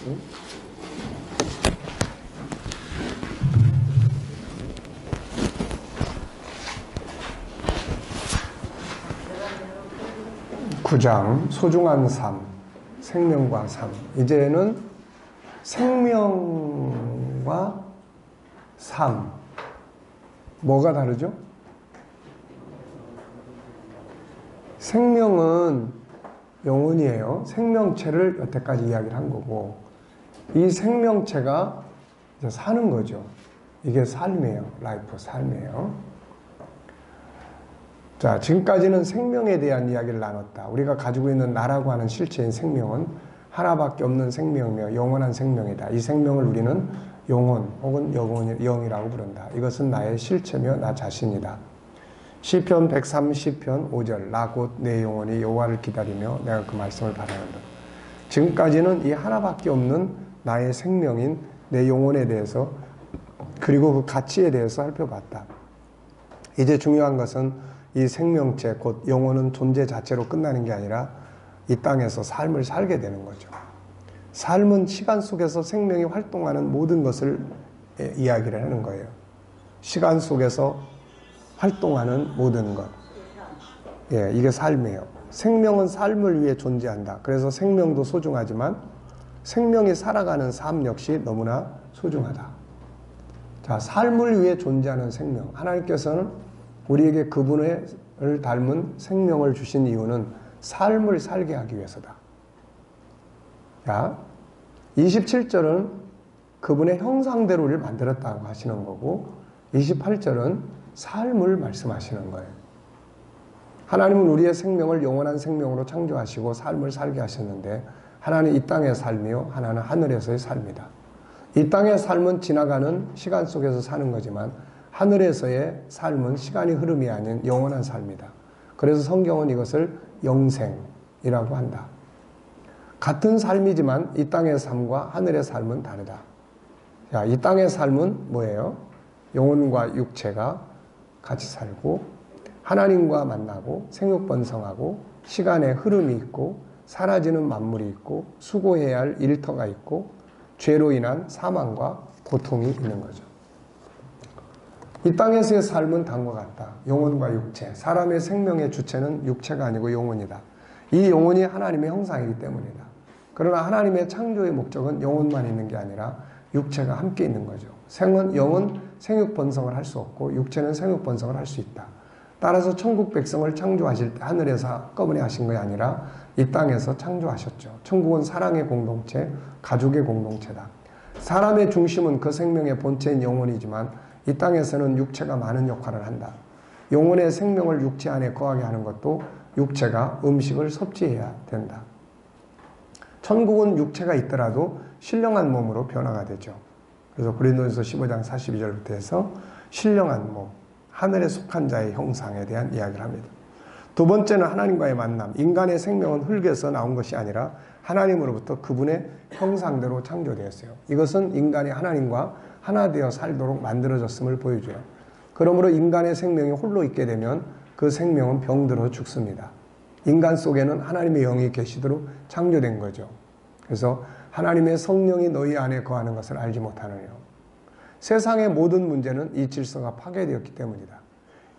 다시. (9장) 소중한 삶, 생명과 삶. 이제는 생명과 삶, 뭐가 다르죠? 생명은 영혼이에요. 생명체를 여태까지 이야기를 한 거고, 이 생명체가 이제 사는 거죠. 이게 삶이에요. 라이프, 삶이에요. 자, 지금까지는 생명에 대한 이야기를 나눴다. 우리가 가지고 있는 나라고 하는 실체인 생명은 하나밖에 없는 생명이며 영원한 생명이다. 이 생명을 우리는 영혼 혹은 영이라고 부른다. 이것은 나의 실체며 나 자신이다. 시편 130편 5절, 나 곧 내 영혼이 여호와를 기다리며 내가 그 말씀을 바라는다. 지금까지는 이 하나밖에 없는 나의 생명인 내 영혼에 대해서, 그리고 그 가치에 대해서 살펴봤다. 이제 중요한 것은 이 생명체, 곧 영혼은 존재 자체로 끝나는 게 아니라 이 땅에서 삶을 살게 되는 거죠. 삶은 시간 속에서 생명이 활동하는 모든 것을 이야기를 하는 거예요. 시간 속에서 활동하는 모든 것. 예, 이게 삶이에요. 생명은 삶을 위해 존재한다. 그래서 생명도 소중하지만 생명이 살아가는 삶 역시 너무나 소중하다. 자, 삶을 위해 존재하는 생명. 하나님께서는 우리에게 그분을 닮은 생명을 주신 이유는 삶을 살게 하기 위해서다. 자, 27절은 그분의 형상대로 우리를 만들었다고 하시는 거고, 28절은 삶을 말씀하시는 거예요. 하나님은 우리의 생명을 영원한 생명으로 창조하시고 삶을 살게 하셨는데, 하나는 이 땅의 삶이요, 하나는 하늘에서의 삶이다. 이 땅의 삶은 지나가는 시간 속에서 사는 거지만 하늘에서의 삶은 시간의 흐름이 아닌 영원한 삶이다. 그래서 성경은 이것을 영생이라고 한다. 같은 삶이지만 이 땅의 삶과 하늘의 삶은 다르다. 자, 이 땅의 삶은 뭐예요? 영혼과 육체가 같이 살고 하나님과 만나고 생육번성하고 시간의 흐름이 있고 사라지는 만물이 있고 수고해야 할 일터가 있고 죄로 인한 사망과 고통이 있는 거죠. 이 땅에서의 삶은 다음과 같다. 영혼과 육체. 사람의 생명의 주체는 육체가 아니고 영혼이다. 이 영혼이 하나님의 형상이기 때문이다. 그러나 하나님의 창조의 목적은 영혼만 있는 게 아니라 육체가 함께 있는 거죠. 영은 생육번성을 할 수 없고 육체는 생육번성을 할 수 있다. 따라서 천국 백성을 창조하실 때 하늘에서 한꺼번에 하신 것이 아니라 이 땅에서 창조하셨죠. 천국은 사랑의 공동체, 가족의 공동체다. 사람의 중심은 그 생명의 본체인 영혼이지만 이 땅에서는 육체가 많은 역할을 한다. 영혼의 생명을 육체 안에 거하게 하는 것도 육체가 음식을 섭취해야 된다. 천국은 육체가 있더라도 신령한 몸으로 변화가 되죠. 그래서 고린도전서 15장 42절부터 해서 신령한 몸, 하늘에 속한 자의 형상에 대한 이야기를 합니다. 두 번째는 하나님과의 만남. 인간의 생명은 흙에서 나온 것이 아니라 하나님으로부터 그분의 형상대로 창조되었어요. 이것은 인간이 하나님과 하나 되어 살도록 만들어졌음을 보여줘요. 그러므로 인간의 생명이 홀로 있게 되면 그 생명은 병들어 죽습니다. 인간 속에는 하나님의 영이 계시도록 창조된 거죠. 그래서 하나님의 성령이 너희 안에 거하는 것을 알지 못하느냐. 세상의 모든 문제는 이 질서가 파괴되었기 때문이다.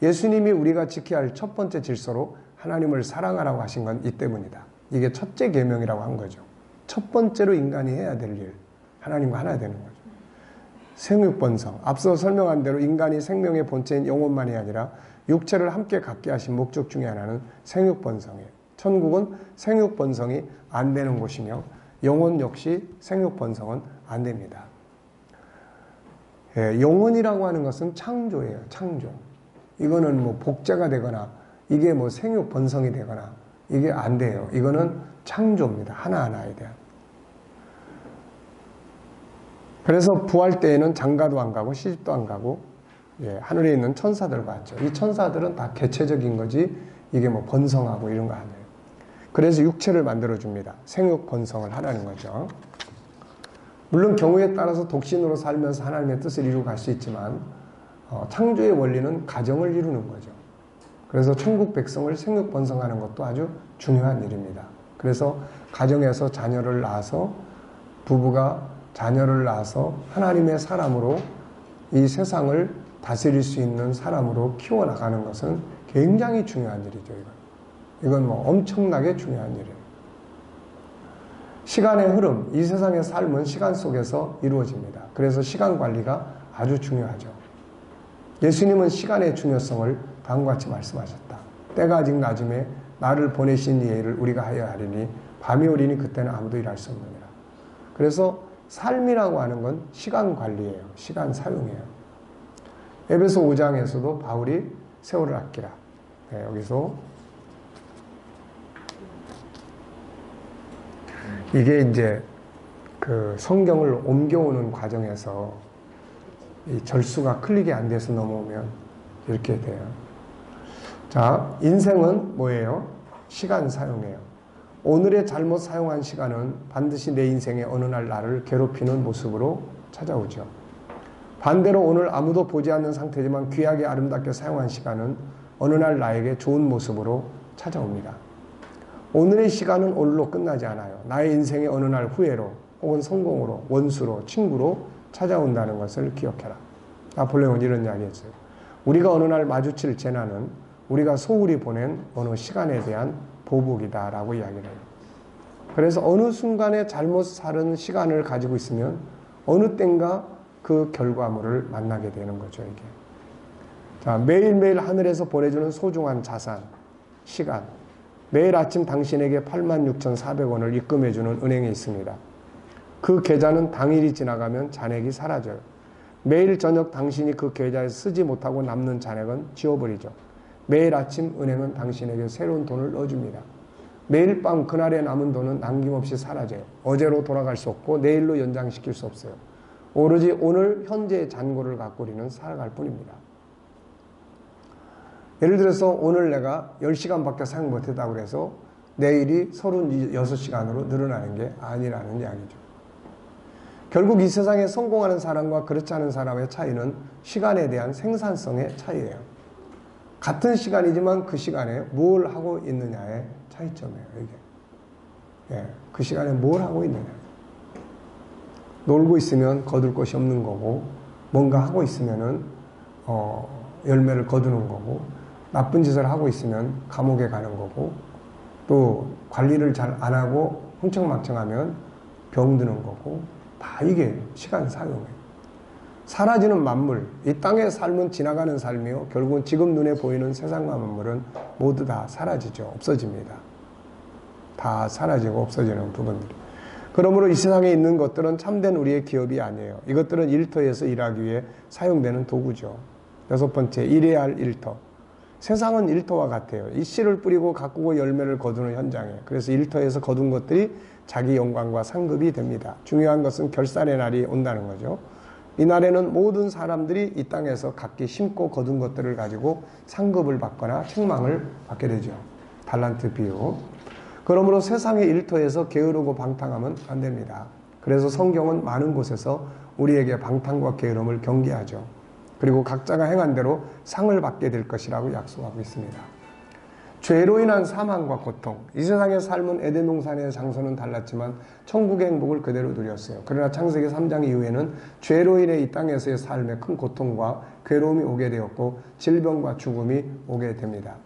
예수님이 우리가 지켜야 할 첫 번째 질서로 하나님을 사랑하라고 하신 건 이 때문이다. 이게 첫째 계명이라고 한 거죠. 첫 번째로 인간이 해야 될 일, 하나님과 하나 되는 거죠. 생육번성, 앞서 설명한 대로 인간이 생명의 본체인 영혼만이 아니라 육체를 함께 갖게 하신 목적 중에 하나는 생육번성이에요. 천국은 생육번성이 안 되는 곳이며 영혼 역시 생육번성은 안 됩니다. 예, 영혼이라고 하는 것은 창조예요. 창조. 이거는 뭐 복제가 되거나 이게 뭐 생육번성이 되거나 이게 안 돼요. 이거는 창조입니다. 하나하나에 대한. 그래서 부활 때에는 장가도 안 가고 시집도 안 가고, 예, 하늘에 있는 천사들 봤죠. 이 천사들은 다 개체적인 거지 이게 뭐 번성하고 이런 거 아니에요. 그래서 육체를 만들어줍니다. 생육 번성을 하라는 거죠. 물론 경우에 따라서 독신으로 살면서 하나님의 뜻을 이루고 갈 수 있지만 창조의 원리는 가정을 이루는 거죠. 그래서 천국 백성을 생육 번성하는 것도 아주 중요한 일입니다. 그래서 가정에서 자녀를 낳아서 부부가 자녀를 낳아서 하나님의 사람으로 이 세상을 다스릴 수 있는 사람으로 키워나가는 것은 굉장히 중요한 일이죠. 이건 뭐 엄청나게 중요한 일이에요. 시간의 흐름, 이 세상의 삶은 시간 속에서 이루어집니다. 그래서 시간 관리가 아주 중요하죠. 예수님은 시간의 중요성을 다음과 같이 말씀하셨다. 때가 아직 낮음에 나를 보내신 이의 일을 우리가 하여 하리니 밤이 오리니 그때는 아무도 일할 수 없느니라. 그래서 삶이라고 하는 건 시간 관리예요. 시간 사용이에요. 에베소 5장에서도 바울이 세월을 아끼라. 네, 여기서 이게 이제 그 성경을 옮겨오는 과정에서 이 절수가 클릭이 안 돼서 넘어오면 이렇게 돼요. 자, 인생은 뭐예요? 시간 사용이에요. 오늘의 잘못 사용한 시간은 반드시 내 인생의 어느 날 나를 괴롭히는 모습으로 찾아오죠. 반대로 오늘 아무도 보지 않는 상태지만 귀하게 아름답게 사용한 시간은 어느 날 나에게 좋은 모습으로 찾아옵니다. 오늘의 시간은 오늘로 끝나지 않아요. 나의 인생의 어느 날 후회로 혹은 성공으로, 원수로, 친구로 찾아온다는 것을 기억해라. 나폴레옹은 이런 이야기 했어요. 우리가 어느 날 마주칠 재난은 우리가 소홀히 보낸 어느 시간에 대한 보복이다라고 이야기를 해요. 그래서 어느 순간에 잘못 살은 시간을 가지고 있으면 어느 땐가 그 결과물을 만나게 되는 거죠, 이게. 자, 매일매일 하늘에서 보내주는 소중한 자산, 시간. 매일 아침 당신에게 86,400원을 입금해주는 은행이 있습니다. 그 계좌는 당일이 지나가면 잔액이 사라져요. 매일 저녁 당신이 그 계좌에 쓰지 못하고 남는 잔액은 지워버리죠. 매일 아침 은행은 당신에게 새로운 돈을 넣어줍니다. 매일 밤 그날에 남은 돈은 남김없이 사라져요. 어제로 돌아갈 수 없고 내일로 연장시킬 수 없어요. 오로지 오늘 현재의 잔고를 갖고 우리는 살아갈 뿐입니다. 예를 들어서 오늘 내가 10시간밖에 사용 못했다고 해서 내일이 36시간으로 늘어나는 게 아니라는 이야기죠. 결국 이 세상에 성공하는 사람과 그렇지 않은 사람의 차이는 시간에 대한 생산성의 차이예요. 같은 시간이지만 그 시간에 뭘 하고 있느냐의 차이점이에요, 이게. 예, 그 시간에 뭘 하고 있느냐. 놀고 있으면 거둘 것이 없는 거고, 뭔가 하고 있으면은, 열매를 거두는 거고, 나쁜 짓을 하고 있으면 감옥에 가는 거고, 또 관리를 잘 안 하고 흥청망청하면 병드는 거고, 다 이게 시간 사용이에요. 사라지는 만물, 이 땅의 삶은 지나가는 삶이요. 결국은 지금 눈에 보이는 세상과 만물은 모두 다 사라지죠. 없어집니다. 다 사라지고 없어지는 부분들이. 그러므로 이 세상에 있는 것들은 참된 우리의 기업이 아니에요. 이것들은 일터에서 일하기 위해 사용되는 도구죠. 6번째, 일해야 할 일터. 세상은 일터와 같아요. 이 씨를 뿌리고 가꾸고 열매를 거두는 현장이에요. 그래서 일터에서 거둔 것들이 자기 영광과 상급이 됩니다. 중요한 것은 결산의 날이 온다는 거죠. 이날에는 모든 사람들이 이 땅에서 각기 심고 거둔 것들을 가지고 상급을 받거나 책망을 받게 되죠. 달란트 비유. 그러므로 세상의 일터에서 게으르고 방탕하면 안 됩니다. 그래서 성경은 많은 곳에서 우리에게 방탕과 게으름을 경계하죠. 그리고 각자가 행한 대로 상을 받게 될 것이라고 약속하고 있습니다. 죄로 인한 사망과 고통, 이 세상의 삶은 에덴 동산의 장소는 달랐지만 천국의 행복을 그대로 누렸어요. 그러나 창세기 3장 이후에는 죄로 인해 이 땅에서의 삶에 큰 고통과 괴로움이 오게 되었고 질병과 죽음이 오게 됩니다.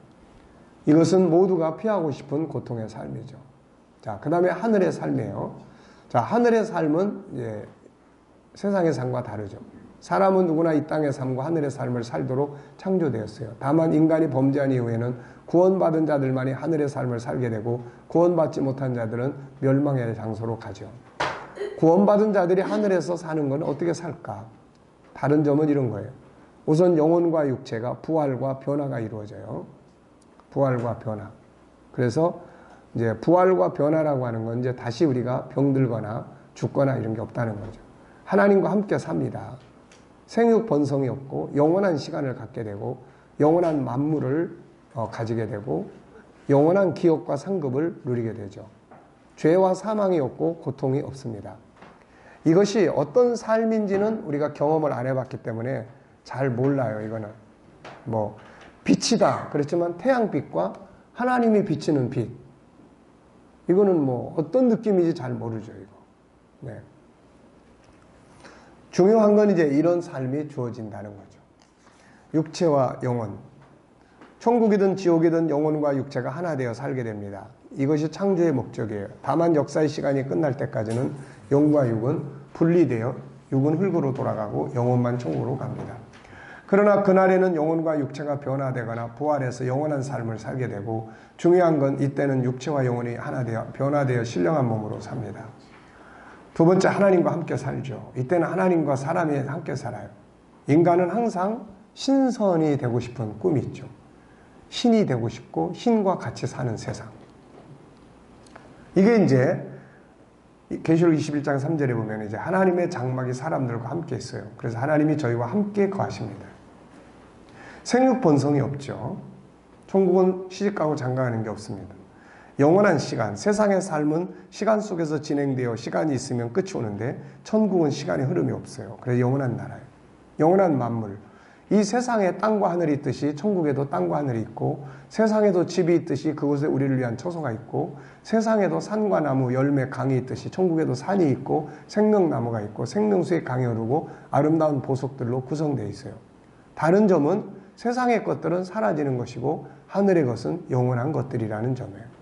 이것은 모두가 피하고 싶은 고통의 삶이죠. 자, 그 다음에 하늘의 삶이에요. 자, 하늘의 삶은 이제 세상의 삶과 다르죠. 사람은 누구나 이 땅의 삶과 하늘의 삶을 살도록 창조되었어요. 다만 인간이 범죄한 이후에는 구원받은 자들만이 하늘의 삶을 살게 되고 구원받지 못한 자들은 멸망의 장소로 가죠. 구원받은 자들이 하늘에서 사는 건 어떻게 살까? 다른 점은 이런 거예요. 우선 영혼과 육체가 부활과 변화가 이루어져요. 부활과 변화. 그래서 이제 부활과 변화라고 하는 건 이제 다시 우리가 병들거나 죽거나 이런 게 없다는 거죠. 하나님과 함께 삽니다. 생육 번성이 없고 영원한 시간을 갖게 되고 영원한 만물을 가지게 되고 영원한 기업과 상급을 누리게 되죠. 죄와 사망이 없고 고통이 없습니다. 이것이 어떤 삶인지는 우리가 경험을 안 해봤기 때문에 잘 몰라요. 이거는 뭐 빛이다 그렇지만 태양빛과 하나님이 비치는 빛, 이거는 뭐 어떤 느낌인지 잘 모르죠. 이거. 네. 중요한 건 이제 이런 삶이 주어진다는 거죠. 육체와 영혼. 천국이든 지옥이든 영혼과 육체가 하나 되어 살게 됩니다. 이것이 창조의 목적이에요. 다만 역사의 시간이 끝날 때까지는 영과 육은 분리되어 육은 흙으로 돌아가고 영혼만 천국으로 갑니다. 그러나 그날에는 영혼과 육체가 변화되거나 부활해서 영원한 삶을 살게 되고, 중요한 건 이때는 육체와 영혼이 하나 되어 변화되어 신령한 몸으로 삽니다. 두 번째, 하나님과 함께 살죠. 이때는 하나님과 사람이 함께 살아요. 인간은 항상 신선이 되고 싶은 꿈이 있죠. 신이 되고 싶고 신과 같이 사는 세상. 이게 이제 계시록 21장 3절에 보면 이제 하나님의 장막이 사람들과 함께 있어요. 그래서 하나님이 저희와 함께 거하십니다. 생육 번성이 없죠. 천국은 시집가고 장가가는 게 없습니다. 영원한 시간, 세상의 삶은 시간 속에서 진행되어 시간이 있으면 끝이 오는데, 천국은 시간의 흐름이 없어요. 그래서 영원한 나라예요. 영원한 만물. 이 세상에 땅과 하늘이 있듯이 천국에도 땅과 하늘이 있고, 세상에도 집이 있듯이 그곳에 우리를 위한 처소가 있고, 세상에도 산과 나무, 열매, 강이 있듯이 천국에도 산이 있고 생명나무가 있고 생명수의 강이 흐르고 아름다운 보석들로 구성되어 있어요. 다른 점은 세상의 것들은 사라지는 것이고 하늘의 것은 영원한 것들이라는 점이에요.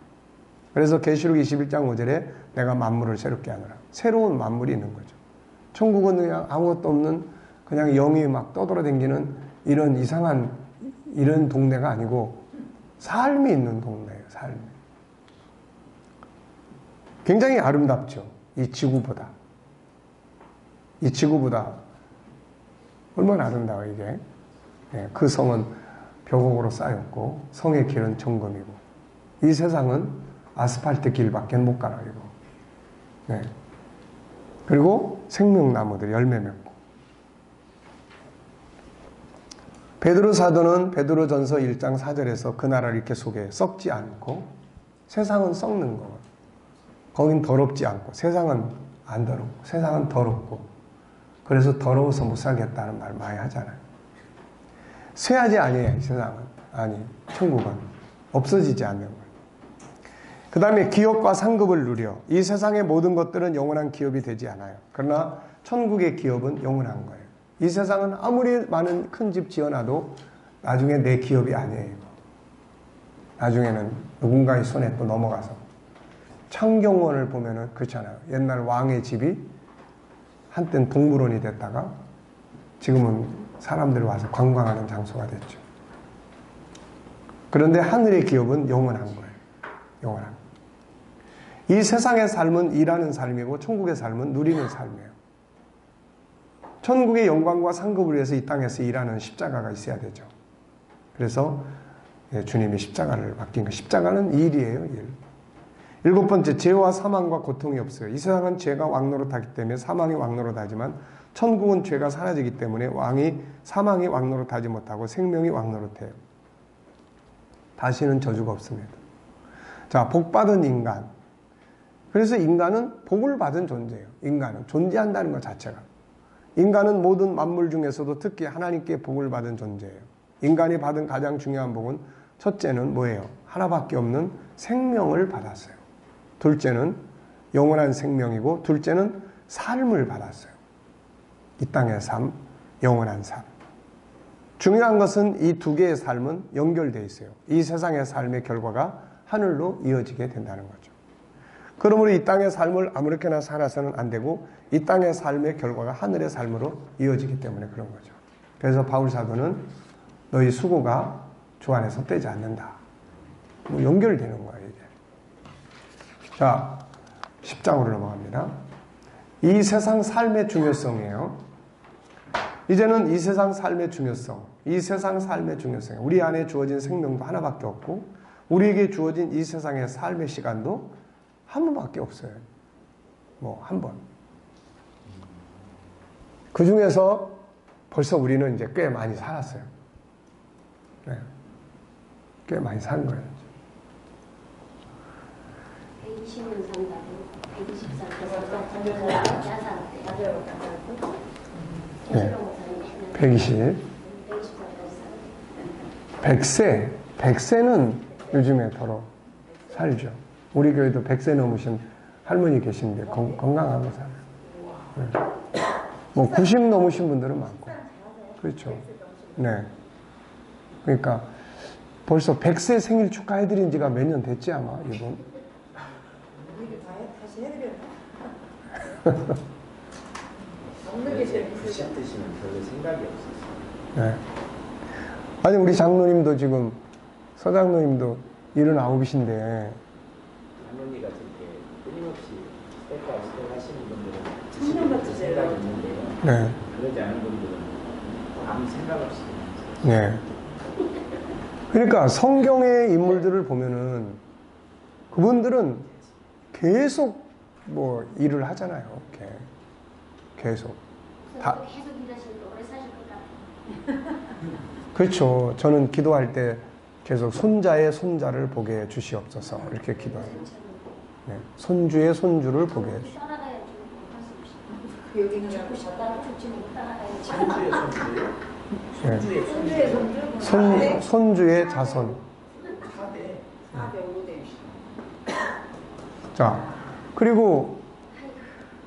그래서 계시록 21장 5절에 내가 만물을 새롭게 하노라. 새로운 만물이 있는 거죠. 천국은 그냥 아무것도 없는 그냥 영이 막 떠돌아다니는 이런 이상한 이런 동네가 아니고 삶이 있는 동네예요. 삶이. 굉장히 아름답죠. 이 지구보다. 이 지구보다 얼마나 아름다워 이게. 그 성은 벼곡으로 쌓였고 성의 길은 정금이고, 이 세상은 아스팔트 길밖에 못 가요. 이거. 그리고 생명나무들 열매 맺고. 베드로 사도는 베드로전서 1장 4절에서 그 나라를 이렇게 소개해. 썩지 않고, 세상은 썩는 거. 거긴 더럽지 않고, 세상은 안 더럽고, 세상은 더럽고, 그래서 더러워서 못 살겠다는 말 많이 하잖아요. 쇠하지 아니에요, 세상은. 아니, 천국은 없어지지 않는 거예요. 그 다음에 기업과 상급을 누려. 이 세상의 모든 것들은 영원한 기업이 되지 않아요. 그러나 천국의 기업은 영원한 거예요. 이 세상은 아무리 많은 큰 집 지어놔도 나중에 내 기업이 아니에요. 나중에는 누군가의 손에 또 넘어가서. 창경원을 보면은 그렇잖아요. 옛날 왕의 집이 한땐 동물원이 됐다가 지금은 사람들이 와서 관광하는 장소가 됐죠. 그런데 하늘의 기업은 영원한 거예요. 영원한. 이 세상의 삶은 일하는 삶이고 천국의 삶은 누리는 삶이에요. 천국의 영광과 상급을 위해서 이 땅에서 일하는 십자가가 있어야 되죠. 그래서 주님이 십자가를 맡긴 거. 십자가는 일이에요. 일. 7번째, 죄와 사망과 고통이 없어요. 이 세상은 죄가 왕노릇하기 때문에 사망이 왕노릇하지만 천국은 죄가 사라지기 때문에 사망이 왕노릇하지 못하고 생명이 왕노릇해요. 다시는 저주가 없습니다. 자, 복받은 인간. 그래서 인간은 복을 받은 존재예요. 인간은 존재한다는 것 자체가. 인간은 모든 만물 중에서도 특히 하나님께 복을 받은 존재예요. 인간이 받은 가장 중요한 복은 첫째는 뭐예요? 하나밖에 없는 생명을 받았어요. 둘째는 영원한 생명이고, 둘째는 삶을 받았어요. 이 땅의 삶, 영원한 삶. 중요한 것은 이 두 개의 삶은 연결되어 있어요. 이 세상의 삶의 결과가 하늘로 이어지게 된다는 거죠. 그러므로 이 땅의 삶을 아무렇게나 살아서는 안 되고, 이 땅의 삶의 결과가 하늘의 삶으로 이어지기 때문에 그런 거죠. 그래서 바울 사도는 너희 수고가 주 안에서 떼지 않는다. 뭐 연결되는 거예요, 이게. 자, 10장으로 넘어갑니다. 이 세상 삶의 중요성이에요. 이제는 이 세상 삶의 중요성, 이 세상 삶의 중요성, 우리 안에 주어진 생명도 하나밖에 없고, 우리에게 주어진 이 세상의 삶의 시간도 한 번밖에 없어요. 뭐, 한 번. 그 중에서 벌써 우리는 이제 꽤 많이 살았어요. 네. 꽤 많이 산 거예요. 120년 산다고 124년 짜살때 네. 120. 100세는 요즘에 더러 살죠. 우리 교회도 100세 넘으신 할머니 계신데 건강하게 살아요. 네. 뭐 90 넘으신 분들은 많고. 그렇죠. 네. 그러니까 벌써 100세 생일 축하해드린 지가 몇 년 됐지 아마 이분. 다시 해드려요. 먹는 게 제일 무서워. 90 드시면 별로 생각이 없었어요. 네. 아니 우리 장로님도 지금 서장로님도 79이신데 할머니가 저렇게 끊임없이 스펙 하시는 분들은 청년만 드실 드세요. 생각이 있는데요. 네. 그러지 않은 분들은 아무 생각 없이 네. 그러니까 성경의 인물들을 보면은 그분들은 계속 뭐 일을 하잖아요. 이렇게 계속. 다. 계속 일하시니까 오래 사실 것 같아요. 그렇죠. 저는 기도할 때 계속 손자의 손자를 보게 주시옵소서 이렇게 기도해요. 네. 손주의 손주를 보게 해주시옵소서. 따라가야지. 할수 없이. 그 여기는 죽고 싶다고 죽지 못 따라가야지. 손주의 손주요? 네. 손주의 손주? 손주의 자손. 4대 5대. 자, 그리고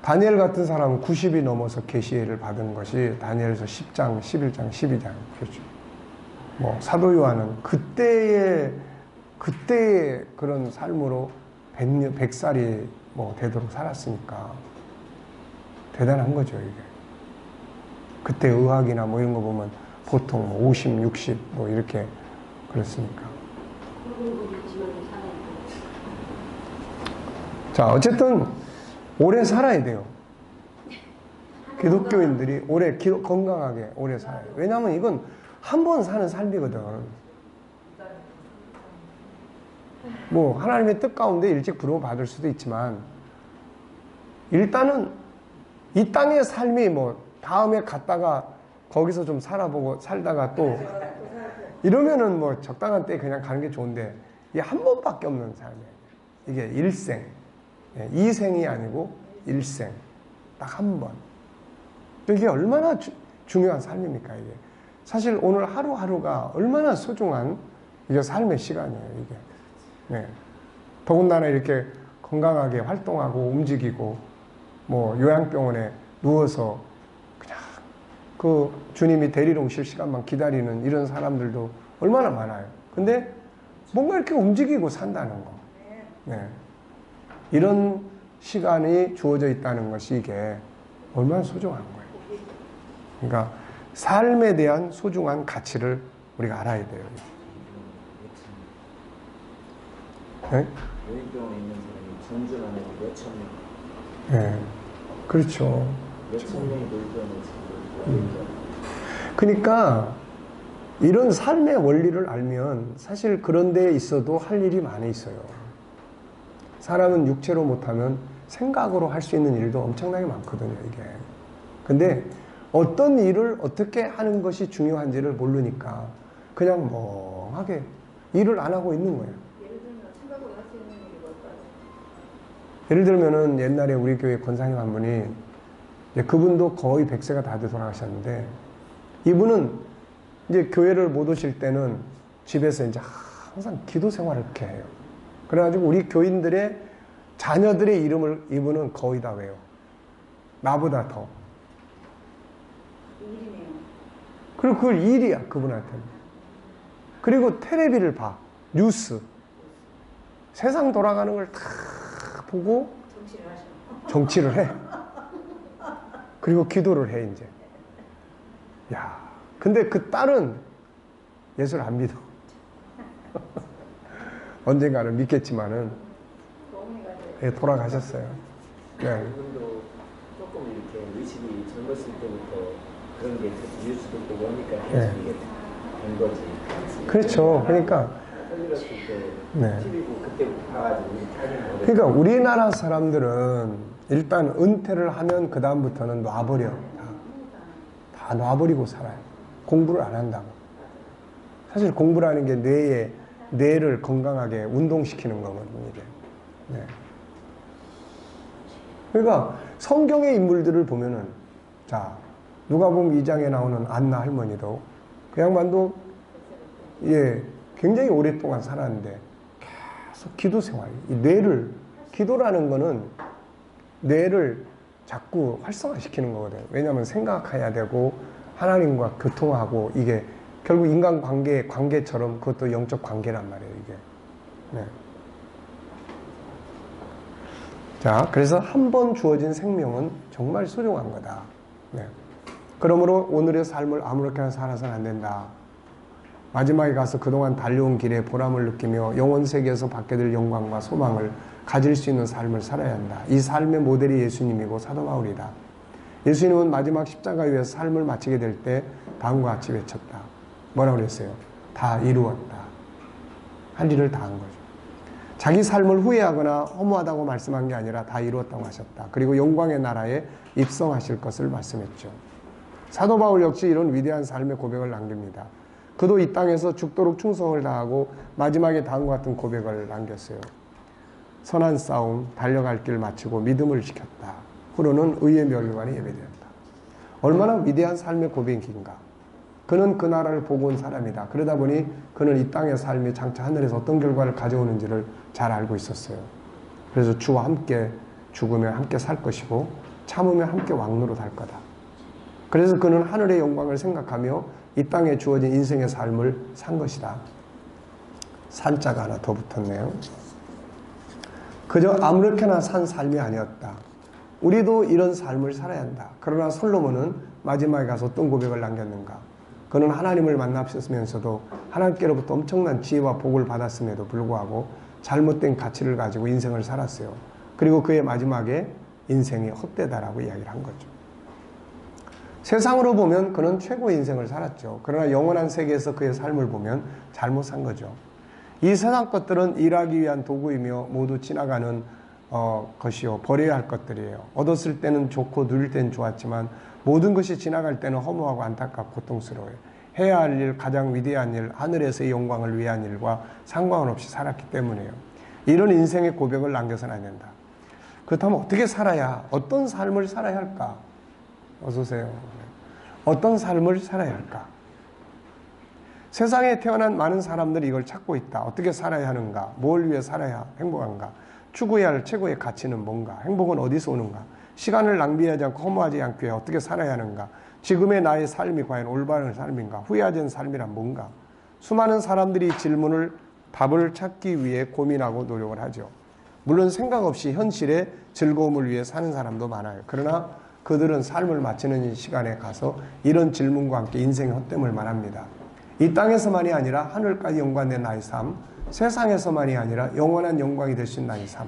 다니엘 같은 사람은 90이 넘어서 계시를 받은 것이 다니엘서 10장, 11장, 12장. 그렇죠. 뭐 사도 요한은 그때의 그런 삶으로 100살이 뭐 되도록 살았으니까 대단한 거죠, 이게. 그때 의학이나 뭐 이런 거 보면 보통 뭐 50, 60 뭐 이렇게 그렇으니까. 자, 어쨌든 오래 살아야 돼요. 기독교인들이 오래 건강하게 오래 살아야 돼요. 왜냐하면 이건 한 번 사는 삶이거든. 뭐 하나님의 뜻 가운데 일찍 부름을 받을 수도 있지만 일단은 이 땅의 삶이 뭐 다음에 갔다가 거기서 좀 살아보고 살다가 또 이러면은 뭐 적당한 때에 그냥 가는 게 좋은데 이게 한 번밖에 없는 삶이에요. 이게 일생. 이생이 아니고 일생. 딱 한 번. 이게 얼마나 중요한 삶입니까, 이게. 사실 오늘 하루하루가 얼마나 소중한 이게 삶의 시간이에요, 이게. 네. 더군다나 이렇게 건강하게 활동하고 움직이고 뭐 요양병원에 누워서 그냥 그 주님이 데리러 오실 시간만 기다리는 이런 사람들도 얼마나 많아요. 근데 뭔가 이렇게 움직이고 산다는 거. 네. 이런 시간이 주어져 있다는 것이 이게 얼마나 소중한 거예요. 그러니까 삶에 대한 소중한 가치를 우리가 알아야 돼요. 네? 요양병원에 있는 사람이 전주만 해도 몇천 명. 네. 그렇죠. 몇천 명이 놀병원에 지금. 그러니까 이런 삶의 원리를 알면 사실 그런 데에 있어도 할 일이 많이 있어요. 사람은 육체로 못하면 생각으로 할 수 있는 일도 엄청나게 많거든요, 이게. 근데 어떤 일을 어떻게 하는 것이 중요한지를 모르니까 그냥 멍하게 일을 안 하고 있는 거예요. 예를 들면 생각으로 할 수 있는 일이 뭘까요? 예를 들면은 옛날에 우리 교회 권사님 한 분이 이제 그분도 거의 100세가 다 돼 돌아가셨는데 이분은 이제 교회를 못 오실 때는 집에서 이제 항상 기도 생활을 이렇게 해요. 그래가지고 우리 교인들의 자녀들의 이름을 이분은 거의 다 외워. 나보다 더. 일이네요. 그리고 그걸 일이야, 그분한테는. 그리고 텔레비를 봐. 뉴스. 세상 돌아가는 걸 다 보고 정치를 하시는. 정치를 해. 그리고 기도를 해, 이제. 야, 근데 그 딸은 예수를 안 믿어. 언젠가는 믿겠지만은 돌아가셨어요. 네. 그분도 조금 이렇게 의식이 젊었을 때부터 그런 게 뉴스도 보고 하니까 계속 이게 된 거지. 그렇죠. 그러니까 어렸을 때 네. TV고 그때부터 봐가지고 우리 타는 거. 그러니까 우리나라 사람들은 일단 은퇴를 하면 그 다음부터는 놔버려. 다 놔버리고 살아요. 공부를 안 한다고. 사실 공부라는 게 뇌를 건강하게 운동시키는 거거든요, 이게. 네. 그러니까 성경의 인물들을 보면은, 자, 누가복음 2장에 나오는 안나 할머니도 그 양반도 예, 굉장히 오랫동안 살았는데 계속 기도 생활. 이 뇌를, 기도라는 거는 뇌를 자꾸 활성화시키는 거거든요. 왜냐하면 생각해야 되고 하나님과 교통하고 이게 결국 인간관계의 관계처럼 그것도 영적 관계란 말이에요. 이게. 네. 자, 그래서 한 번 주어진 생명은 정말 소중한 거다. 네. 그러므로 오늘의 삶을 아무렇게나 살아서는 안 된다. 마지막에 가서 그동안 달려온 길에 보람을 느끼며 영원 세계에서 받게 될 영광과 소망을 가질 수 있는 삶을 살아야 한다. 이 삶의 모델이 예수님이고 사도 바울이다. 예수님은 마지막 십자가 위에서 삶을 마치게 될 때 다음과 같이 외쳤다. 뭐라고 그랬어요? 다 이루었다. 할 일을 다 한 거죠. 자기 삶을 후회하거나 허무하다고 말씀한 게 아니라 다 이루었다고 하셨다. 그리고 영광의 나라에 입성하실 것을 말씀했죠. 사도 바울 역시 이런 위대한 삶의 고백을 남깁니다. 그도 이 땅에서 죽도록 충성을 다하고 마지막에 다음과 같은 고백을 남겼어요. 선한 싸움, 달려갈 길 마치고 믿음을 지켰다. 후로는 의의 멸관이 예배되었다. 얼마나 위대한 삶의 고백인가. 그는 그 나라를 보고 온 사람이다. 그러다 보니 그는 이 땅의 삶이 장차 하늘에서 어떤 결과를 가져오는지를 잘 알고 있었어요. 그래서 주와 함께 죽으면 함께 살 것이고 참으면 함께 왕노로 살 거다. 그래서 그는 하늘의 영광을 생각하며 이 땅에 주어진 인생의 삶을 산 것이다. 산자가 하나 더 붙었네요. 그저 아무렇게나 산 삶이 아니었다. 우리도 이런 삶을 살아야 한다. 그러나 솔로몬은 마지막에 가서 어떤 고백을 남겼는가? 그는 하나님을 만나셨으면서도 하나님께로부터 엄청난 지혜와 복을 받았음에도 불구하고 잘못된 가치를 가지고 인생을 살았어요. 그리고 그의 마지막에 인생이 헛되다라고 이야기를 한 거죠. 세상으로 보면 그는 최고의 인생을 살았죠. 그러나 영원한 세계에서 그의 삶을 보면 잘못 산 거죠. 이 세상 것들은 일하기 위한 도구이며 모두 지나가는 것이요 버려야 할 것들이에요. 얻었을 때는 좋고 누릴 때는 좋았지만 모든 것이 지나갈 때는 허무하고 안타깝고 고통스러워요. 해야 할 일, 가장 위대한 일, 하늘에서의 영광을 위한 일과 상관없이 살았기 때문이에요. 이런 인생의 고백을 남겨서는 안 된다. 그렇다면 어떻게 살아야, 어떤 삶을 살아야 할까? 어서 오세요. 어떤 삶을 살아야 할까? 세상에 태어난 많은 사람들이 이걸 찾고 있다. 어떻게 살아야 하는가? 뭘 위해 살아야 행복한가? 추구해야 할 최고의 가치는 뭔가? 행복은 어디서 오는가? 시간을 낭비하지 않고 허무하지 않기 위해 어떻게 살아야 하는가? 지금의 나의 삶이 과연 올바른 삶인가? 후회하지 않은 삶이란 뭔가? 수많은 사람들이 답을 찾기 위해 고민하고 노력을 하죠. 물론 생각 없이 현실의 즐거움을 위해 사는 사람도 많아요. 그러나 그들은 삶을 마치는 시간에 가서 이런 질문과 함께 인생의 헛됨을 말합니다. 이 땅에서만이 아니라 하늘까지 연관된 나의 삶, 세상에서만이 아니라 영원한 영광이 될 수 있는 나의 삶.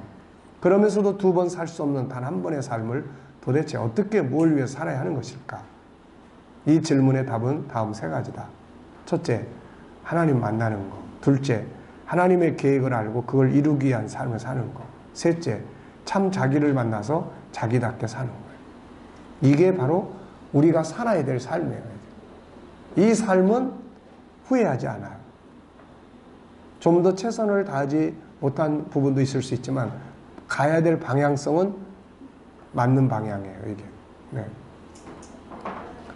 그러면서도 두 번 살 수 없는 단 한 번의 삶을 도대체 어떻게 뭘 위해 살아야 하는 것일까? 이 질문의 답은 다음 세 가지다. 첫째, 하나님 만나는 것. 둘째, 하나님의 계획을 알고 그걸 이루기 위한 삶을 사는 것. 셋째, 참 자기를 만나서 자기답게 사는 거예요. 이게 바로 우리가 살아야 될 삶이에요. 이 삶은 후회하지 않아요. 좀 더 최선을 다하지 못한 부분도 있을 수 있지만 가야 될 방향성은 맞는 방향이에요. 이게. 네.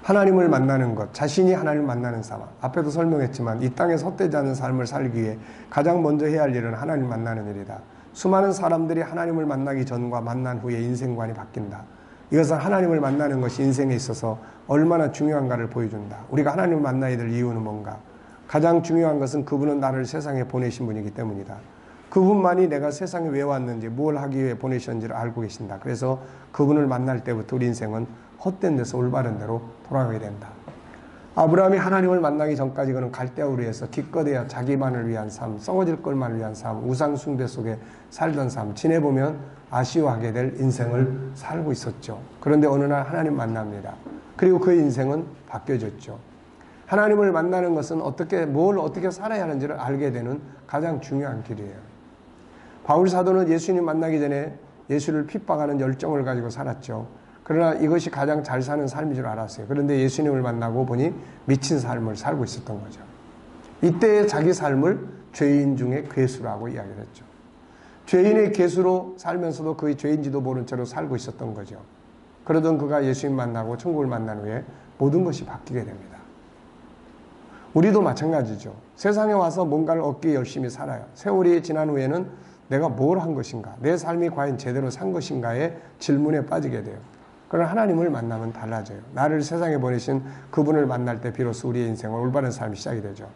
하나님을 만나는 것, 자신이 하나님을 만나는 삶. 앞에도 설명했지만 이 땅에서 헛되지 않은 삶을 살기 위해 가장 먼저 해야 할 일은 하나님 만나는 일이다. 수많은 사람들이 하나님을 만나기 전과 만난 후에 인생관이 바뀐다. 이것은 하나님을 만나는 것이 인생에 있어서 얼마나 중요한가를 보여준다. 우리가 하나님을 만나야 될 이유는 뭔가? 가장 중요한 것은 그분은 나를 세상에 보내신 분이기 때문이다. 그분만이 내가 세상에 왜 왔는지, 뭘 하기 위해 보내셨는지를 알고 계신다. 그래서 그분을 만날 때부터 우리 인생은 헛된 데서 올바른 데로 돌아가게 된다. 아브라함이 하나님을 만나기 전까지 그는 갈대아우르 에서 기껏해야 자기만을 위한 삶, 썩어질 것만을 위한 삶, 우상 숭배 속에 살던 삶, 지내보면 아쉬워하게 될 인생을 살고 있었죠. 그런데 어느 날 하나님 만납니다. 그리고 그의 인생은 바뀌어졌죠. 하나님을 만나는 것은 뭘 어떻게 살아야 하는지를 알게 되는 가장 중요한 길이에요. 바울 사도는 예수님 만나기 전에 예수를 핍박하는 열정을 가지고 살았죠. 그러나 이것이 가장 잘 사는 삶인 줄 알았어요. 그런데 예수님을 만나고 보니 미친 삶을 살고 있었던 거죠. 이때의 자기 삶을 죄인 중에 괴수라고 이야기를 했죠. 죄인의 괴수로 살면서도 그의 죄인지도 모른 채로 살고 있었던 거죠. 그러던 그가 예수님 만나고 천국을 만난 후에 모든 것이 바뀌게 됩니다. 우리도 마찬가지죠. 세상에 와서 뭔가를 얻기 열심히 살아요. 세월이 지난 후에는 내가 뭘 한 것인가? 내 삶이 과연 제대로 산 것인가에 질문에 빠지게 돼요. 그러나 하나님을 만나면 달라져요. 나를 세상에 보내신 그분을 만날 때 비로소 우리의 인생은 올바른 삶이 시작이 되죠.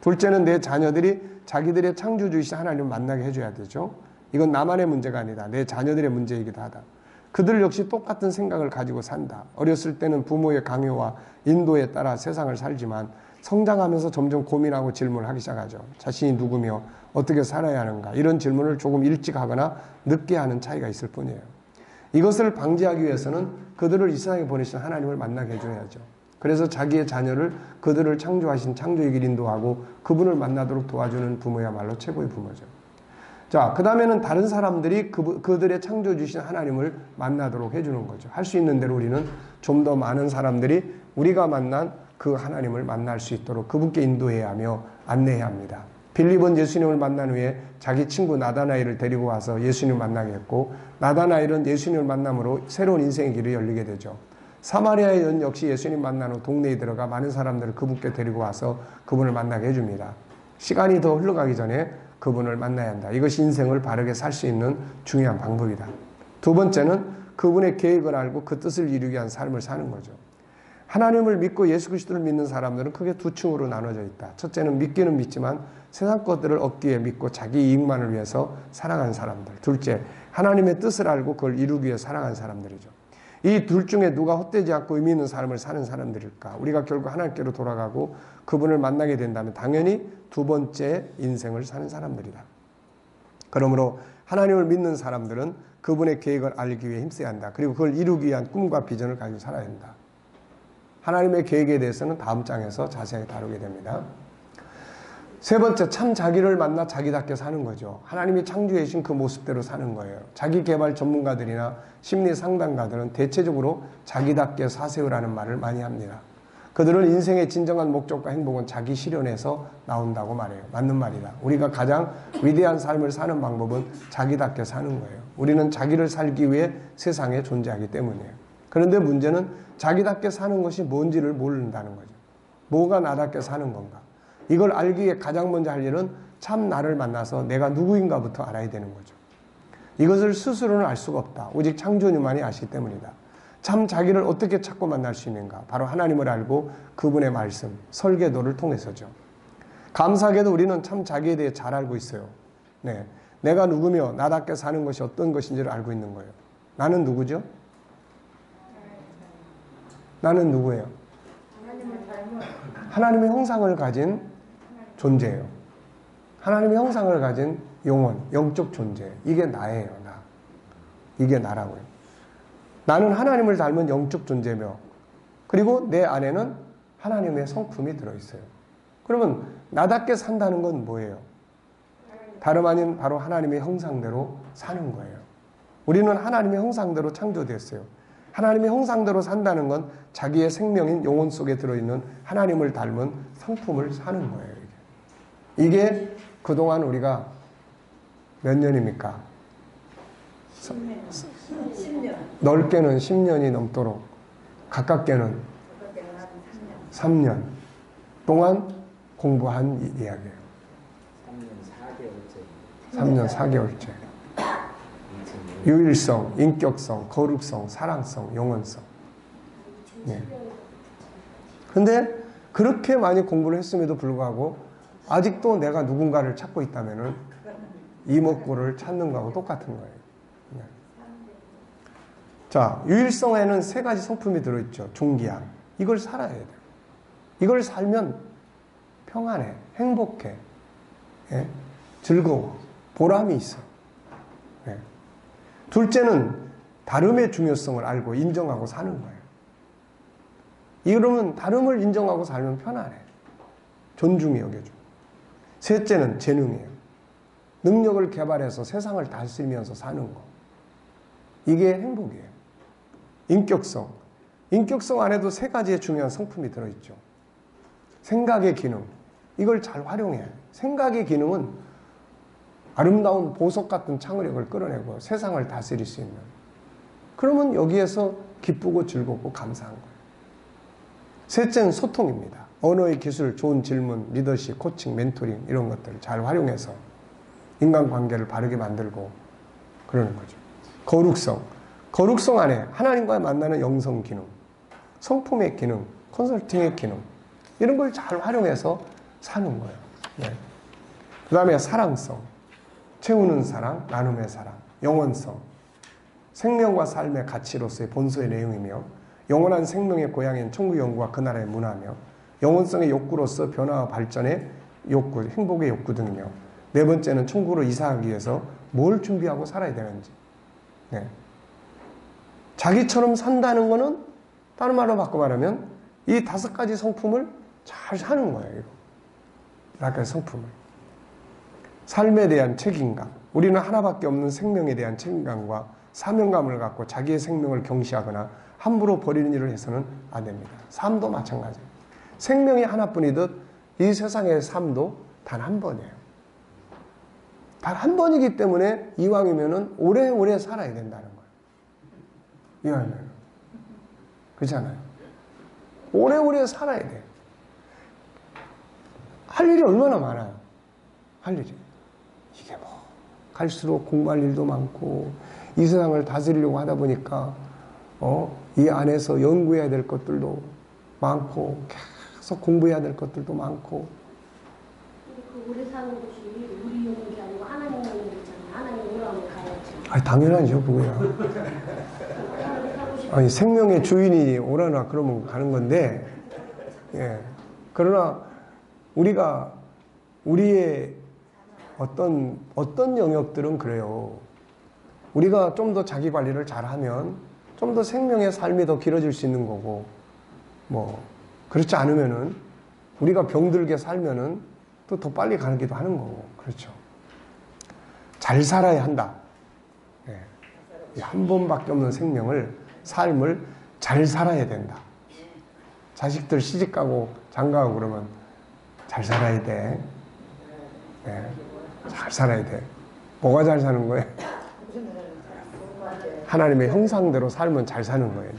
둘째는 내 자녀들이 자기들의 창조주이신 하나님을 만나게 해줘야 되죠. 이건 나만의 문제가 아니다. 내 자녀들의 문제이기도 하다. 그들 역시 똑같은 생각을 가지고 산다. 어렸을 때는 부모의 강요와 인도에 따라 세상을 살지만 성장하면서 점점 고민하고 질문을 하기 시작하죠. 자신이 누구며 어떻게 살아야 하는가. 이런 질문을 조금 일찍 하거나 늦게 하는 차이가 있을 뿐이에요. 이것을 방지하기 위해서는 그들을 이 세상에 보내신 하나님을 만나게 해줘야죠. 그래서 자기의 자녀를 그들을 창조하신 창조의 길 인도하고 그분을 만나도록 도와주는 부모야말로 최고의 부모죠. 자, 그 다음에는 다른 사람들이 그들의 창조주신 하나님을 만나도록 해주는 거죠. 할 수 있는 대로 우리는 좀 더 많은 사람들이 우리가 만난 그 하나님을 만날 수 있도록 그분께 인도해야 하며 안내해야 합니다. 빌립은 예수님을 만난 후에 자기 친구 나다나엘을 데리고 와서 예수님을 만나게 했고, 나다나엘은 예수님을 만남으로 새로운 인생의 길이 열리게 되죠. 사마리아의 연 역시 예수님 만난 후 동네에 들어가 많은 사람들을 그분께 데리고 와서 그분을 만나게 해줍니다. 시간이 더 흘러가기 전에 그분을 만나야 한다. 이것이 인생을 바르게 살 수 있는 중요한 방법이다. 두 번째는 그분의 계획을 알고 그 뜻을 이루기 위한 삶을 사는 거죠. 하나님을 믿고 예수 그리스도를 믿는 사람들은 크게 두 층으로 나눠져 있다. 첫째는 믿기는 믿지만 세상 것들을 얻기 위해 믿고 자기 이익만을 위해서 살아가는 사람들. 둘째, 하나님의 뜻을 알고 그걸 이루기 위해 살아가는 사람들이죠. 이 둘 중에 누가 헛되지 않고 의미 있는 삶을 사는 사람들일까? 우리가 결국 하나님께로 돌아가고 그분을 만나게 된다면 당연히 두 번째 인생을 사는 사람들이다. 그러므로 하나님을 믿는 사람들은 그분의 계획을 알기 위해 힘써야 한다. 그리고 그걸 이루기 위한 꿈과 비전을 가지고 살아야 한다. 하나님의 계획에 대해서는 다음 장에서 자세하게 다루게 됩니다. 세 번째, 참 자기를 만나 자기답게 사는 거죠. 하나님이 창조해 주신 그 모습대로 사는 거예요. 자기 개발 전문가들이나 심리 상담가들은 대체적으로 자기답게 사세요라는 말을 많이 합니다. 그들은 인생의 진정한 목적과 행복은 자기 실현에서 나온다고 말해요. 맞는 말이다. 우리가 가장 위대한 삶을 사는 방법은 자기답게 사는 거예요. 우리는 자기를 살기 위해 세상에 존재하기 때문이에요. 그런데 문제는 자기답게 사는 것이 뭔지를 모른다는 거죠. 뭐가 나답게 사는 건가? 이걸 알기 위해 가장 먼저 할 일은 참 나를 만나서 내가 누구인가부터 알아야 되는 거죠. 이것을 스스로는 알 수가 없다. 오직 창조주만이 아시기 때문이다. 참 자기를 어떻게 찾고 만날 수 있는가? 바로 하나님을 알고 그분의 말씀, 설계도를 통해서죠. 감사하게도 우리는 참 자기에 대해 잘 알고 있어요. 네, 내가 누구며 나답게 사는 것이 어떤 것인지를 알고 있는 거예요. 나는 누구죠? 나는 누구예요? 하나님의 형상을 가진 존재예요. 하나님의 형상을 가진 영혼, 영적 존재. 이게 나예요, 나. 이게 나라고요. 나는 하나님을 닮은 영적 존재며, 그리고 내 안에는 하나님의 성품이 들어있어요. 그러면 나답게 산다는 건 뭐예요? 다름 아닌 바로 하나님의 형상대로 사는 거예요. 우리는 하나님의 형상대로 창조됐어요. 하나님의 형상대로 산다는 건 자기의 생명인 영혼 속에 들어있는 하나님을 닮은 성품을 사는 거예요. 이게 그동안 우리가 몇 년입니까? 10년. 넓게는 10년이 넘도록, 가깝게는 3년 동안 공부한 이야기예요. 3년 4개월째. 유일성, 인격성, 거룩성, 사랑성, 영원성. 네. 근데 그렇게 많이 공부를 했음에도 불구하고 아직도 내가 누군가를 찾고 있다면은 이목구를 찾는 거하고 똑같은 거예요. 네. 자, 유일성에는 세 가지 성품이 들어있죠. 존귀함. 이걸 살아야 돼요. 이걸 살면 평안해, 행복해, 예? 즐거워, 보람이 있어. 예. 둘째는 다름의 중요성을 알고 인정하고 사는 거예요. 이러면 다름을 인정하고 살면 편안해. 존중히 여겨줘. 셋째는 재능이에요. 능력을 개발해서 세상을 다스리면서 사는 거. 이게 행복이에요. 인격성. 인격성 안에도 세 가지의 중요한 성품이 들어있죠. 생각의 기능. 이걸 잘 활용해야 해요. 생각의 기능은 아름다운 보석 같은 창의력을 끌어내고 세상을 다스릴 수 있는. 그러면 여기에서 기쁘고 즐겁고 감사한 거예요. 셋째는 소통입니다. 언어의 기술, 좋은 질문, 리더십, 코칭, 멘토링 이런 것들을 잘 활용해서 인간관계를 바르게 만들고 그러는 거죠. 거룩성. 거룩성 안에 하나님과 만나는 영성 기능, 성품의 기능, 컨설팅의 기능, 이런 걸 잘 활용해서 사는 거예요. 네. 그 다음에 사랑성, 채우는 사랑, 나눔의 사랑, 영원성, 생명과 삶의 가치로서의 본소의 내용이며, 영원한 생명의 고향인 천국 연구와 그 나라의 문화며, 영원성의 욕구로서 변화와 발전의 욕구, 행복의 욕구 등이며, 네 번째는 천국으로 이사하기 위해서 뭘 준비하고 살아야 되는지. 네. 자기처럼 산다는 거는 다른 말로 바꿔 말하면 이 5가지 성품을 잘 사는 거예요. 5가지 성품을. 삶에 대한 책임감. 우리는 하나밖에 없는 생명에 대한 책임감과 사명감을 갖고 자기의 생명을 경시하거나 함부로 버리는 일을 해서는 안 됩니다. 삶도 마찬가지예요. 생명이 하나뿐이듯 이 세상의 삶도 단 한 번이에요. 단 한 번이기 때문에 이왕이면은 오래오래 살아야 된다는 거예요. 이왕이면. 그렇잖아요. 오래오래 살아야 돼. 할 일이 얼마나 많아요. 할 일이. 이게 뭐 갈수록 공부할 일도 많고 이 세상을 다스리려고 하다 보니까 이 안에서 연구해야 될 것들도 많고 계속 공부해야 될 것들도 많고. 그 오래 사는 곳이 우리 용이 아니고 하나님 용이잖아요. 하나님 오라면 가야지. 아니 당연하죠. 그거야. 아니 생명의 주인이 오라나 그러면 가는 건데, 예. 그러나 우리가 우리의 어떤 영역들은 그래요. 우리가 좀 더 자기 관리를 잘하면 좀 더 생명의 삶이 더 길어질 수 있는 거고, 뭐 그렇지 않으면은 우리가 병들게 살면은 또 더 빨리 가기도 하는 거고. 그렇죠. 잘 살아야 한다. 예. 한 번밖에 없는 삶을 잘 살아야 된다. 자식들 시집가고 장가가고 그러면 잘 살아야 돼. 네. 잘 살아야 돼. 뭐가 잘 사는 거예요? 하나님의 형상대로 살면 잘 사는 거예요.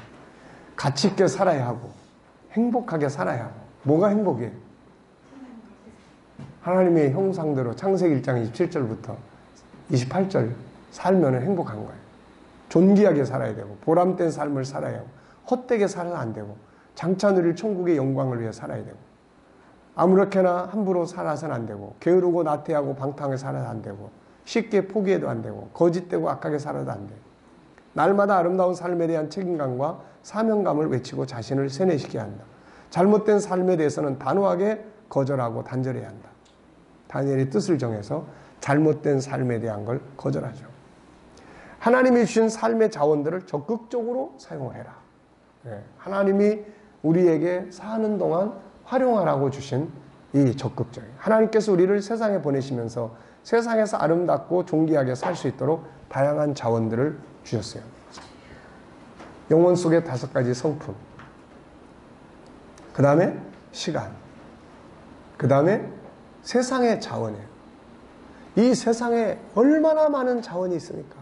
가치 있게 살아야 하고 행복하게 살아야 하고. 뭐가 행복이에요? 하나님의 형상대로 창세기 1장 27절부터 28절 살면 행복한 거예요. 존귀하게 살아야 되고 보람된 삶을 살아야 하고 헛되게 살아서 안 되고 장차 누릴 천국의 영광을 위해 살아야 되고 아무렇게나 함부로 살아서는 안 되고 게으르고 나태하고 방탕하게 살아도 안 되고 쉽게 포기해도 안 되고 거짓되고 악하게 살아도 안 돼요. 날마다 아름다운 삶에 대한 책임감과 사명감을 외치고 자신을 세뇌시켜야 한다. 잘못된 삶에 대해서는 단호하게 거절하고 단절해야 한다. 다니엘의 뜻을 정해서 잘못된 삶에 대한 걸 거절하죠. 하나님이 주신 삶의 자원들을 적극적으로 사용해라. 네. 하나님이 우리에게 사는 동안 활용하라고 주신 이 적극적인. 하나님께서 우리를 세상에 보내시면서 세상에서 아름답고 존귀하게 살 수 있도록 다양한 자원들을 주셨어요. 영혼 속의 5가지 성품. 그 다음에 시간. 그 다음에 세상의 자원이에요. 이 세상에 얼마나 많은 자원이 있습니까?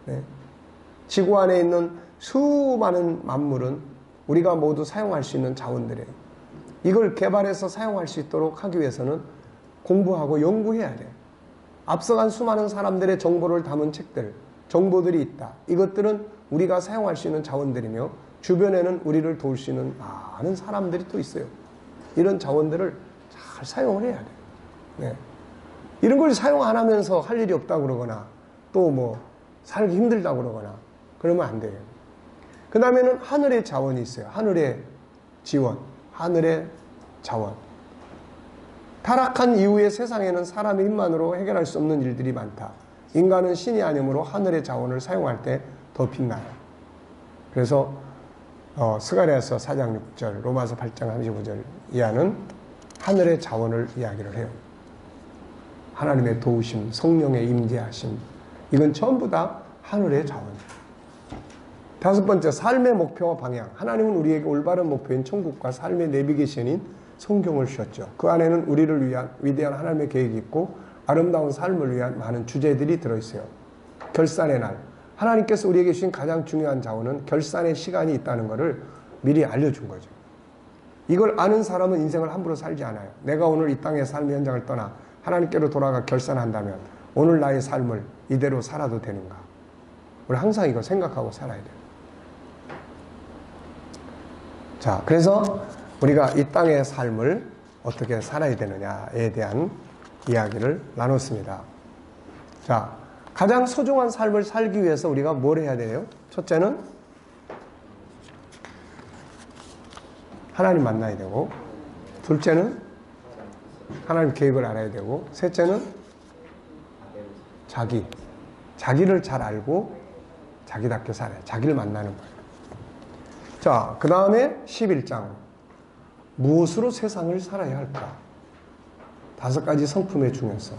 네. 지구 안에 있는 수많은 만물은 우리가 모두 사용할 수 있는 자원들이에요. 이걸 개발해서 사용할 수 있도록 하기 위해서는 공부하고 연구해야 돼요. 앞서간 수많은 사람들의 정보를 담은 책들, 정보들이 있다. 이것들은 우리가 사용할 수 있는 자원들이며 주변에는 우리를 도울 수 있는 많은 사람들이 또 있어요. 이런 자원들을 잘 사용을 해야 돼요. 네. 이런 걸 사용 안 하면서 할 일이 없다고 그러거나 또 뭐 살기 힘들다고 그러거나 그러면 안 돼요. 그 다음에는 하늘의 자원이 있어요. 하늘의 지원, 하늘의 자원. 타락한 이후의 세상에는 사람의 힘만으로 해결할 수 없는 일들이 많다. 인간은 신이 아니므로 하늘의 자원을 사용할 때 더 빛나요. 그래서 스가랴서 4장 6절, 로마서 8장 35절 이하는 하늘의 자원을 이야기를 해요. 하나님의 도우심, 성령의 임재하심, 이건 전부 다 하늘의 자원이에요. 5번째, 삶의 목표와 방향. 하나님은 우리에게 올바른 목표인 천국과 삶의 내비게이션인 성경을 주셨죠. 그 안에는 우리를 위한 위대한 하나님의 계획이 있고 아름다운 삶을 위한 많은 주제들이 들어있어요. 결산의 날. 하나님께서 우리에게 주신 가장 중요한 자원은 결산의 시간이 있다는 것을 미리 알려준 거죠. 이걸 아는 사람은 인생을 함부로 살지 않아요. 내가 오늘 이 땅의 삶의 현장을 떠나 하나님께로 돌아가 결산한다면 오늘 나의 삶을 이대로 살아도 되는가? 우리 항상 이거 생각하고 살아야 돼요. 자, 그래서 우리가 이 땅의 삶을 어떻게 살아야 되느냐에 대한 이야기를 나눴습니다. 자, 가장 소중한 삶을 살기 위해서 우리가 뭘 해야 돼요? 첫째는 하나님 만나야 되고, 둘째는 하나님 계획을 알아야 되고, 셋째는 자기를 잘 알고 자기답게 살아야, 자기를 만나는 거예요. 자, 그 다음에 11장. 무엇으로 세상을 살아야 할까? 5가지 성품의 중요성.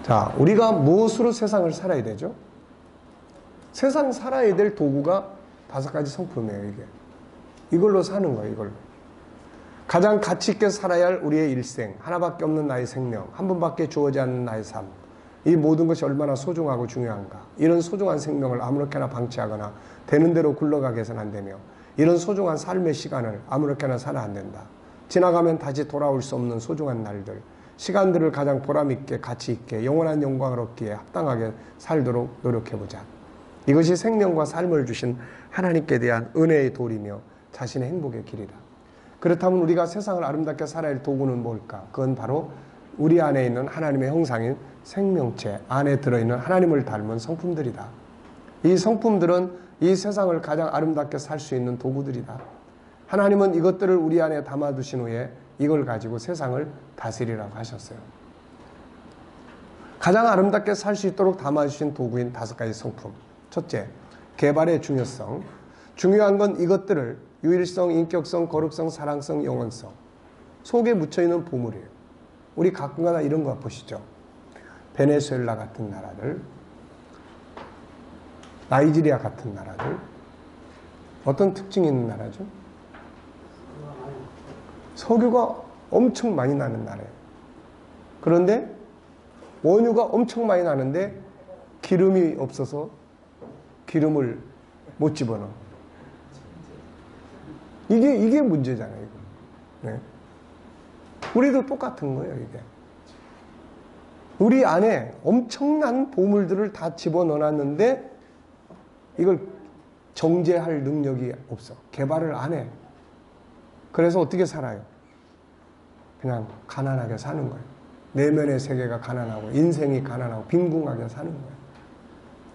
자, 우리가 무엇으로 세상을 살아야 되죠? 세상 살아야 될 도구가 5가지 성품이에요, 이게. 이걸로 사는 거예요, 이걸로. 가장 가치 있게 살아야 할 우리의 일생, 하나밖에 없는 나의 생명, 한 번밖에 주어지지 않는 나의 삶. 이 모든 것이 얼마나 소중하고 중요한가. 이런 소중한 생명을 아무렇게나 방치하거나 되는 대로 굴러가게 해서는 안 되며, 이런 소중한 삶의 시간을 아무렇게나 살아 안 된다. 지나가면 다시 돌아올 수 없는 소중한 날들, 시간들을 가장 보람있게, 가치있게, 영원한 영광을 얻기에 합당하게 살도록 노력해보자. 이것이 생명과 삶을 주신 하나님께 대한 은혜의 도리며 자신의 행복의 길이다. 그렇다면 우리가 세상을 아름답게 살아야 할 도구는 뭘까? 그건 바로 우리 안에 있는 하나님의 형상인 생명체 안에 들어있는 하나님을 닮은 성품들이다. 이 성품들은 이 세상을 가장 아름답게 살 수 있는 도구들이다. 하나님은 이것들을 우리 안에 담아두신 후에 이걸 가지고 세상을 다스리라고 하셨어요. 가장 아름답게 살 수 있도록 담아주신 도구인 5가지 성품. 첫째, 개발의 중요성. 중요한 건 이것들을 유일성, 인격성, 거룩성, 사랑성, 영원성 속에 묻혀있는 보물이에요. 우리 가끔가다 이런 거 보시죠. 베네수엘라 같은 나라들, 나이지리아 같은 나라들, 어떤 특징이 있는 나라죠? 석유가 엄청 많이 나는 나라예요. 그런데 원유가 엄청 많이 나는데 기름이 없어서 기름을 못 집어넣어. 이게 문제잖아요, 이거. 네. 우리도 똑같은 거예요, 이게. 우리 안에 엄청난 보물들을 다 집어넣어놨는데 이걸 정제할 능력이 없어. 개발을 안 해. 그래서 어떻게 살아요? 그냥 가난하게 사는 거예요. 내면의 세계가 가난하고 인생이 가난하고 빈궁하게 사는 거예요.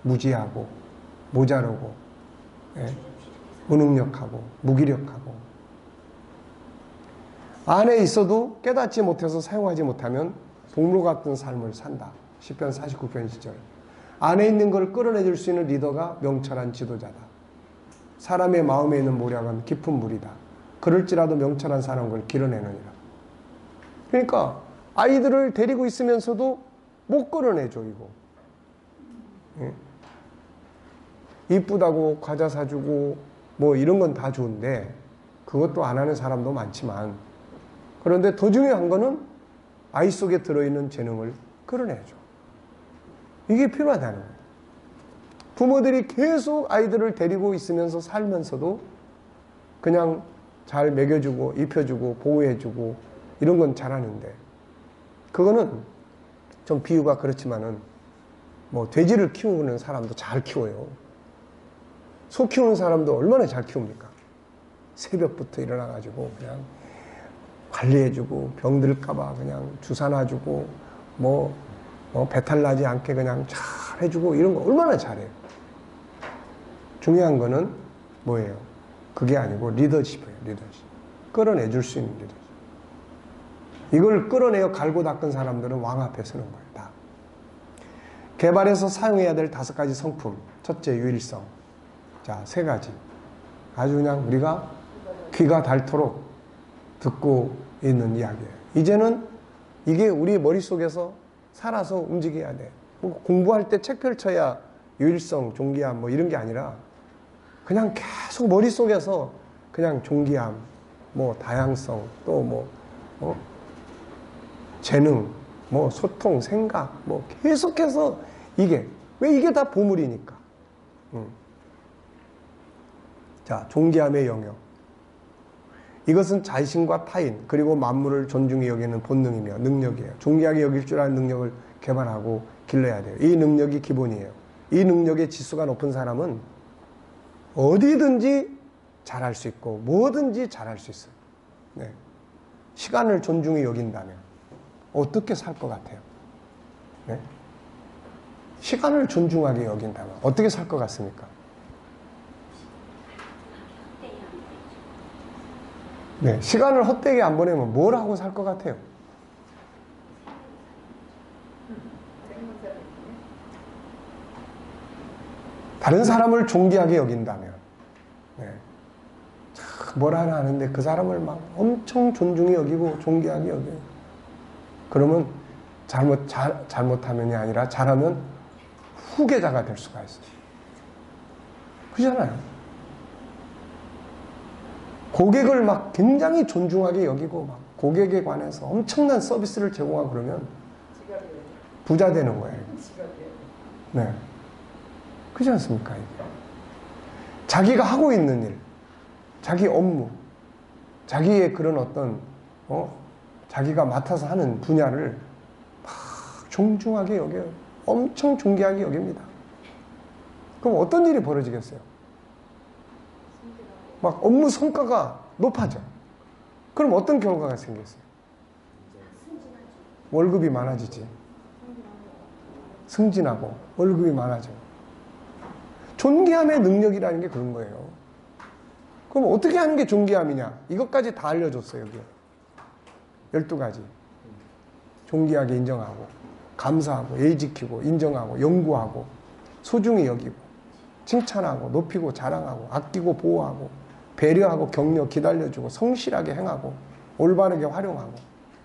무지하고 모자르고, 예, 무능력하고 무기력하고, 안에 있어도 깨닫지 못해서 사용하지 못하면 동물 같은 삶을 산다. 시편 49편 10절. 안에 있는 걸 끌어내줄 수 있는 리더가 명철한 지도자다. 사람의 마음에 있는 모략은 깊은 물이다. 그럴지라도 명철한 사람은 그걸 길어내느니라. 그러니까 아이들을 데리고 있으면서도 못 끌어내줘, 이거. 예? 이쁘다고 과자 사주고 뭐 이런 건 다 좋은데 그것도 안 하는 사람도 많지만, 그런데 더 중요한 거는 아이 속에 들어있는 재능을 끌어내줘. 이게 필요하다는 거예요. 부모들이 계속 아이들을 데리고 있으면서 살면서도 그냥 잘 먹여주고 입혀주고 보호해주고 이런 건 잘하는데, 그거는 좀 비유가 그렇지만은 뭐 돼지를 키우는 사람도 잘 키워요. 소 키우는 사람도 얼마나 잘 키웁니까? 새벽부터 일어나가지고 그냥 관리해주고 병들까봐 그냥 주사 놔주고 뭐 배탈 나지 않게 그냥 잘 해주고 이런 거 얼마나 잘해요. 중요한 거는 뭐예요? 그게 아니고 리더십이에요. 리더십. 끌어내줄 수 있는 리더십. 이걸 끌어내어 갈고 닦은 사람들은 왕 앞에 서는 거예요. 다. 개발해서 사용해야 될 5가지 성품. 첫째, 유일성. 자, 3가지. 아주 그냥 우리가 귀가 닳도록 듣고 있는 이야기예요. 이제는 이게 우리 머릿속에서 살아서 움직여야 돼. 뭐 공부할 때 책 펼쳐야 유일성, 존귀함 뭐 이런 게 아니라 그냥 계속 머릿속에서 그냥 존귀함, 뭐 다양성, 또 재능, 뭐 소통, 생각, 뭐 계속해서 이게 다 보물이니까. 자, 존귀함의 영역. 이것은 자신과 타인 그리고 만물을 존중히 여기는 본능이며 능력이에요. 존귀하게 여길 줄 아는 능력을 개발하고 길러야 돼요. 이 능력이 기본이에요. 이 능력의 지수가 높은 사람은 어디든지 잘할 수 있고 뭐든지 잘할 수 있어요. 네. 시간을 존중히 여긴다면 어떻게 살 것 같아요? 네? 시간을 존중하게 여긴다면 어떻게 살 것 같습니까? 네, 시간을 헛되게 안 보내면 뭘 하고 살 것 같아요? 다른 사람을 존귀하게 여긴다면, 네. 뭘 하나 하는데 그 사람을 막 엄청 존중히 여기고 존귀하게 여겨요. 그러면 잘못하면이 아니라 잘하면 후계자가 될 수가 있어요. 그렇잖아요. 고객을 막 굉장히 존중하게 여기고 막 고객에 관해서 엄청난 서비스를 제공하고 그러면 부자 되는 거예요. 네. 그렇지 않습니까? 이게? 자기가 하고 있는 일, 자기 업무, 자기의 그런 어떤 자기가 맡아서 하는 분야를 막 존중하게 여겨요. 엄청 존귀하게 여깁니다. 그럼 어떤 일이 벌어지겠어요? 막 업무 성과가 높아져. 그럼 어떤 결과가 생겼어요? 월급이 많아지지. 승진하고 월급이 많아져. 존귀함의 능력이라는 게 그런 거예요. 그럼 어떻게 하는 게 존귀함이냐? 이것까지 다 알려줬어요, 여기. 12가지. 존귀하게 인정하고, 감사하고, 예의 지키고, 인정하고, 연구하고, 소중히 여기고, 칭찬하고, 높이고, 자랑하고, 아끼고, 보호하고, 배려하고, 격려, 기다려주고, 성실하게 행하고, 올바르게 활용하고.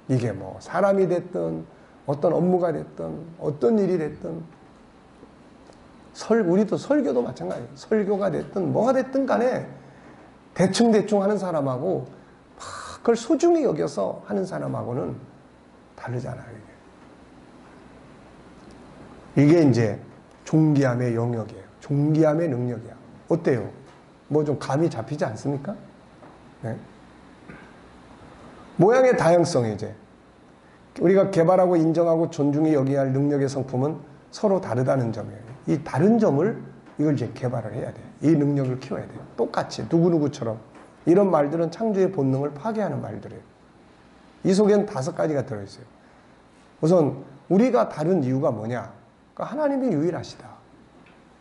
이게 뭐 사람이 됐든 어떤 업무가 됐든 어떤 일이 됐든 우리도 설교도 마찬가지예요. 설교가 됐든 뭐가 됐든 간에 대충 하는 사람하고 막 그걸 소중히 여겨서 하는 사람하고는 다르잖아요. 이게 이제 존귀함의 영역이에요. 존귀함의 능력이야. 어때요? 뭐 좀 감이 잡히지 않습니까? 네. 모양의 다양성이 이제 우리가 개발하고 인정하고 존중히 여겨야 할 능력의 성품은 서로 다르다는 점이에요. 이 다른 점을 이걸 이제 개발을 해야 돼요. 이 능력을 키워야 돼요. 똑같이 누구누구처럼 이런 말들은 창조의 본능을 파괴하는 말들이에요. 이 속엔 5가지가 들어있어요. 우선 우리가 다른 이유가 뭐냐? 그러니까 하나님이 유일하시다.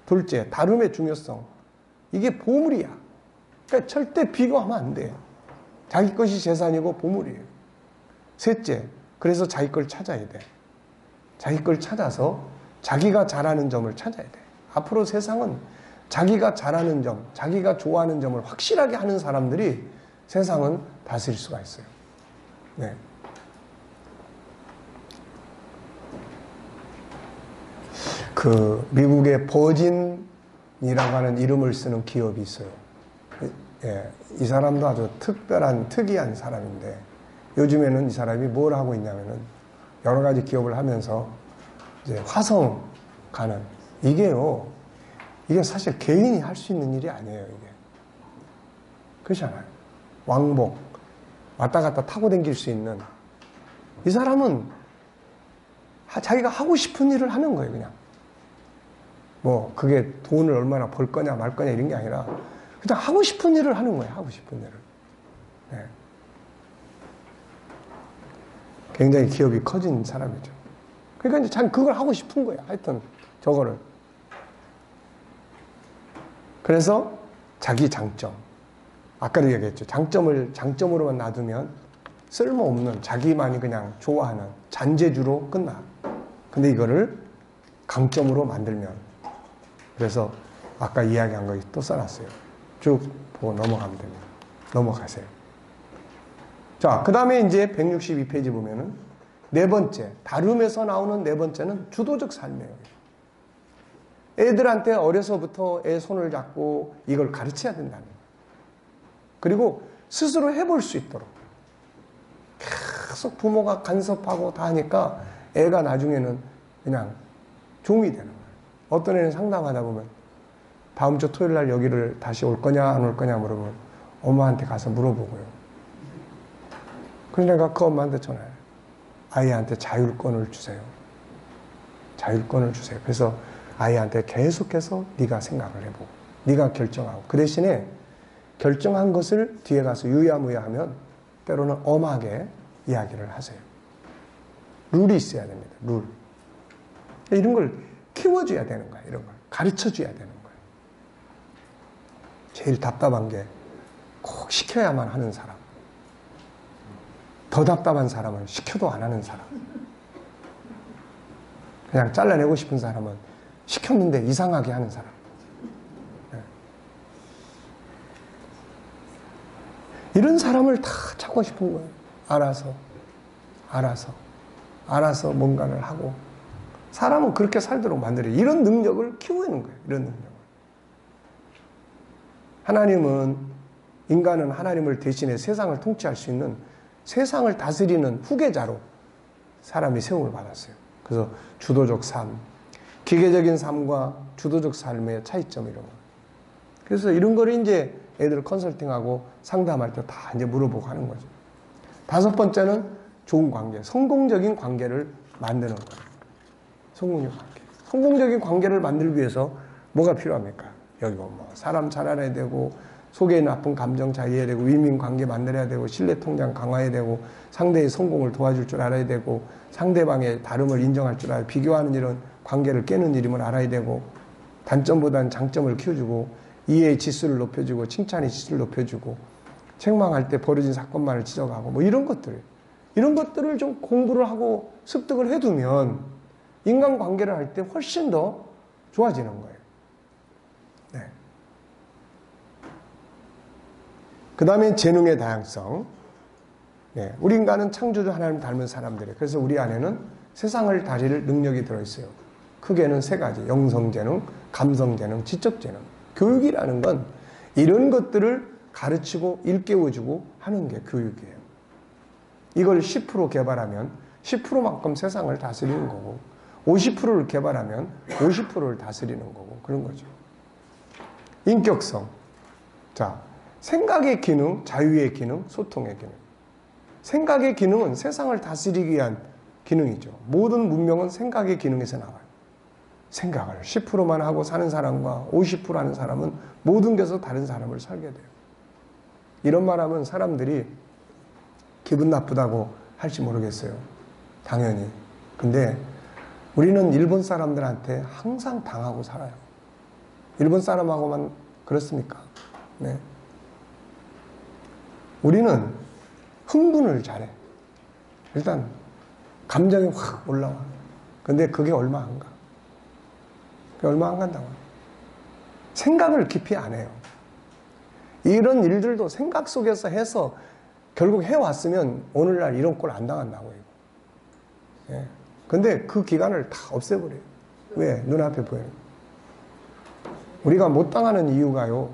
둘째, 다름의 중요성. 이게 보물이야. 그러니까 절대 비교하면 안 돼. 자기 것이 재산이고 보물이에요. 셋째, 그래서 자기 걸 찾아야 돼. 자기 걸 찾아서 자기가 잘하는 점을 찾아야 돼. 앞으로 세상은 자기가 잘하는 점, 자기가 좋아하는 점을 확실하게 하는 사람들이 세상은 다스릴 수가 있어요. 네. 그 미국의 버진이라고 하는 이름을 쓰는 기업이 있어요. 예, 이 사람도 아주 특이한 사람인데 요즘에는 이 사람이 뭘 하고 있냐면은 여러 가지 기업을 하면서 이제 화성 가는 이게 사실 개인이 할 수 있는 일이 아니에요. 이게 그렇잖아요. 왕복 왔다 갔다 타고 다닐 수 있는 이 사람은 자기가 하고 싶은 일을 하는 거예요. 그냥 뭐 그게 돈을 얼마나 벌 거냐 말 거냐 이런 게 아니라 그냥 하고 싶은 일을 하는 거예요. 하고 싶은 일을. 네. 굉장히 기업이 커진 사람이죠. 그러니까 이제 자기 그걸 하고 싶은 거예요. 하여튼 저거를. 그래서 자기 장점. 아까도 얘기했죠. 장점을 장점으로만 놔두면 쓸모없는 자기만이 그냥 좋아하는 잔재주로 끝나. 근데 이거를 강점으로 만들면. 그래서 아까 이야기한 거 또 써놨어요. 쭉 보고 넘어가면 됩니다. 넘어가세요. 자, 그 다음에 이제 162페이지 보면은 네 번째, 다름에서 나오는 네 번째는 주도적 삶이에요. 애들한테 어려서부터 애 손을 잡고 이걸 가르쳐야 된다는 거예요. 그리고 스스로 해볼 수 있도록. 계속 부모가 간섭하고 다 하니까 애가 나중에는 그냥 종이 되는 거예요. 어떤 애는 상담하다 보면 다음 주 토요일 날 여기를 다시 올 거냐 안 올 거냐 물어보면 엄마한테 가서 물어보고요. 그래서 내가 그 엄마한테 전화해. 아이한테 자율권을 주세요. 자율권을 주세요. 그래서 아이한테 계속해서 네가 생각을 해보고 네가 결정하고 그 대신에 결정한 것을 뒤에 가서 유야무야 하면 때로는 엄하게 이야기를 하세요. 룰이 있어야 됩니다. 룰. 이런 걸 키워줘야 되는 거야. 이런 걸 가르쳐줘야 되는 거야. 제일 답답한 게 꼭 시켜야만 하는 사람. 더 답답한 사람은 시켜도 안 하는 사람. 그냥 잘라내고 싶은 사람은 시켰는데 이상하게 하는 사람. 네. 이런 사람을 다 찾고 싶은 거예요. 알아서 뭔가를 하고. 사람은 그렇게 살도록 만들어요. 이런 능력을 키우는 거예요. 이런 능력을. 인간은 하나님을 대신해 세상을 통치할 수 있는 세상을 다스리는 후계자로 사람이 세움을 받았어요. 그래서 주도적 삶, 기계적인 삶과 주도적 삶의 차이점 이런 거. 그래서 이런 거를 이제 애들 컨설팅하고 상담할 때 다 이제 물어보고 하는 거죠. 5번째는 좋은 관계, 성공적인 관계를 만드는 거예요. 성공적인 관계를 만들기 위해서 뭐가 필요합니까? 여기 뭐 사람 잘 알아야 되고 속에 나쁜 감정 잘 이해해야 되고 윈윈관계 만들어야 되고 신뢰통장 강화해야 되고 상대의 성공을 도와줄 줄 알아야 되고 상대방의 다름을 인정할 줄 알아야 비교하는 일은 관계를 깨는 일임을 알아야 되고 단점보다는 장점을 키워주고 이해의 지수를 높여주고 칭찬의 지수를 높여주고 책망할 때 벌어진 사건만을 지적하고 뭐 이런 것들을 좀 공부를 하고 습득을 해두면 인간관계를 할 때 훨씬 더 좋아지는 거예요. 네. 그 다음에 재능의 다양성. 네. 우리 인간은 창조주 하나님 닮은 사람들이에요. 그래서 우리 안에는 세상을 다릴 능력이 들어있어요. 크게는 3가지. 영성재능, 감성재능, 지적재능. 교육이라는 건 이런 것들을 가르치고 일깨워주고 하는 게 교육이에요. 이걸 10% 개발하면 10%만큼 세상을 다스리는 거고 50%를 개발하면 50%를 다스리는 거고 그런 거죠. 인격성. 자, 생각의 기능, 자유의 기능, 소통의 기능. 생각의 기능은 세상을 다스리기 위한 기능이죠. 모든 문명은 생각의 기능에서 나와요. 생각을 10%만 하고 사는 사람과 50% 하는 사람은 모든 데서 다른 사람을 살게 돼요. 이런 말하면 사람들이 기분 나쁘다고 할지 모르겠어요. 당연히. 근데 우리는 일본 사람들한테 항상 당하고 살아요. 일본 사람하고만 그렇습니까? 네. 우리는 흥분을 잘해. 일단 감정이 확 올라와. 근데 그게 얼마 안 가. 그게 얼마 안 간다고. 생각을 깊이 안 해요. 이런 일들도 생각 속에서 해서 결국 해왔으면 오늘날 이런 꼴 안 당한다고 해요. 예. 근데 그 기간을 다 없애버려요. 왜? 눈앞에 보여요. 우리가 못 당하는 이유가요.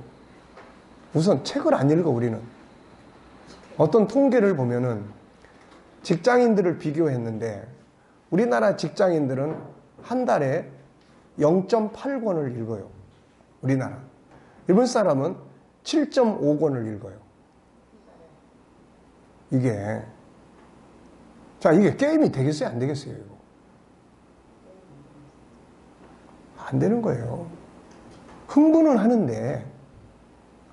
우선 책을 안 읽어, 우리는. 어떤 통계를 보면은 직장인들을 비교했는데 우리나라 직장인들은 한 달에 0.8권을 읽어요. 우리나라. 일본 사람은 7.5권을 읽어요. 이게 게임이 되겠어요? 안 되겠어요? 이거? 안 되는 거예요. 흥분은 하는데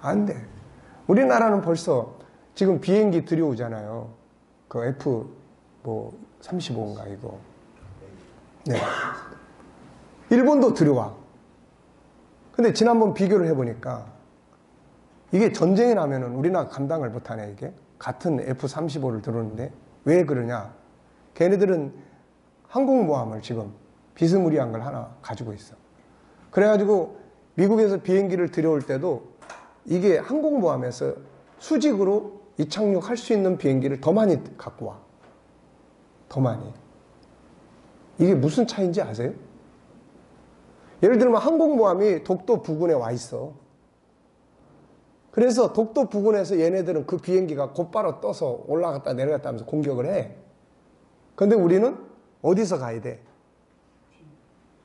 안 돼. 우리나라는 벌써 지금 비행기 들여오잖아요. 그 F35인가 이거. 네. 일본도 들여와. 근데 지난번 비교를 해보니까 이게 전쟁이 나면은 우리나라 감당을 못하네, 이게. 같은 F-35를 들어오는데 왜 그러냐? 걔네들은 항공모함을 지금 비스무리한 걸 하나 가지고 있어. 그래가지고 미국에서 비행기를 들여올 때도 이게 항공모함에서 수직으로 이착륙할 수 있는 비행기를 더 많이 갖고 와. 더 많이. 이게 무슨 차이인지 아세요? 예를 들면 항공모함이 독도 부근에 와 있어. 그래서 독도 부근에서 얘네들은 그 비행기가 곧바로 떠서 올라갔다 내려갔다 하면서 공격을 해. 근데 우리는 어디서 가야 돼?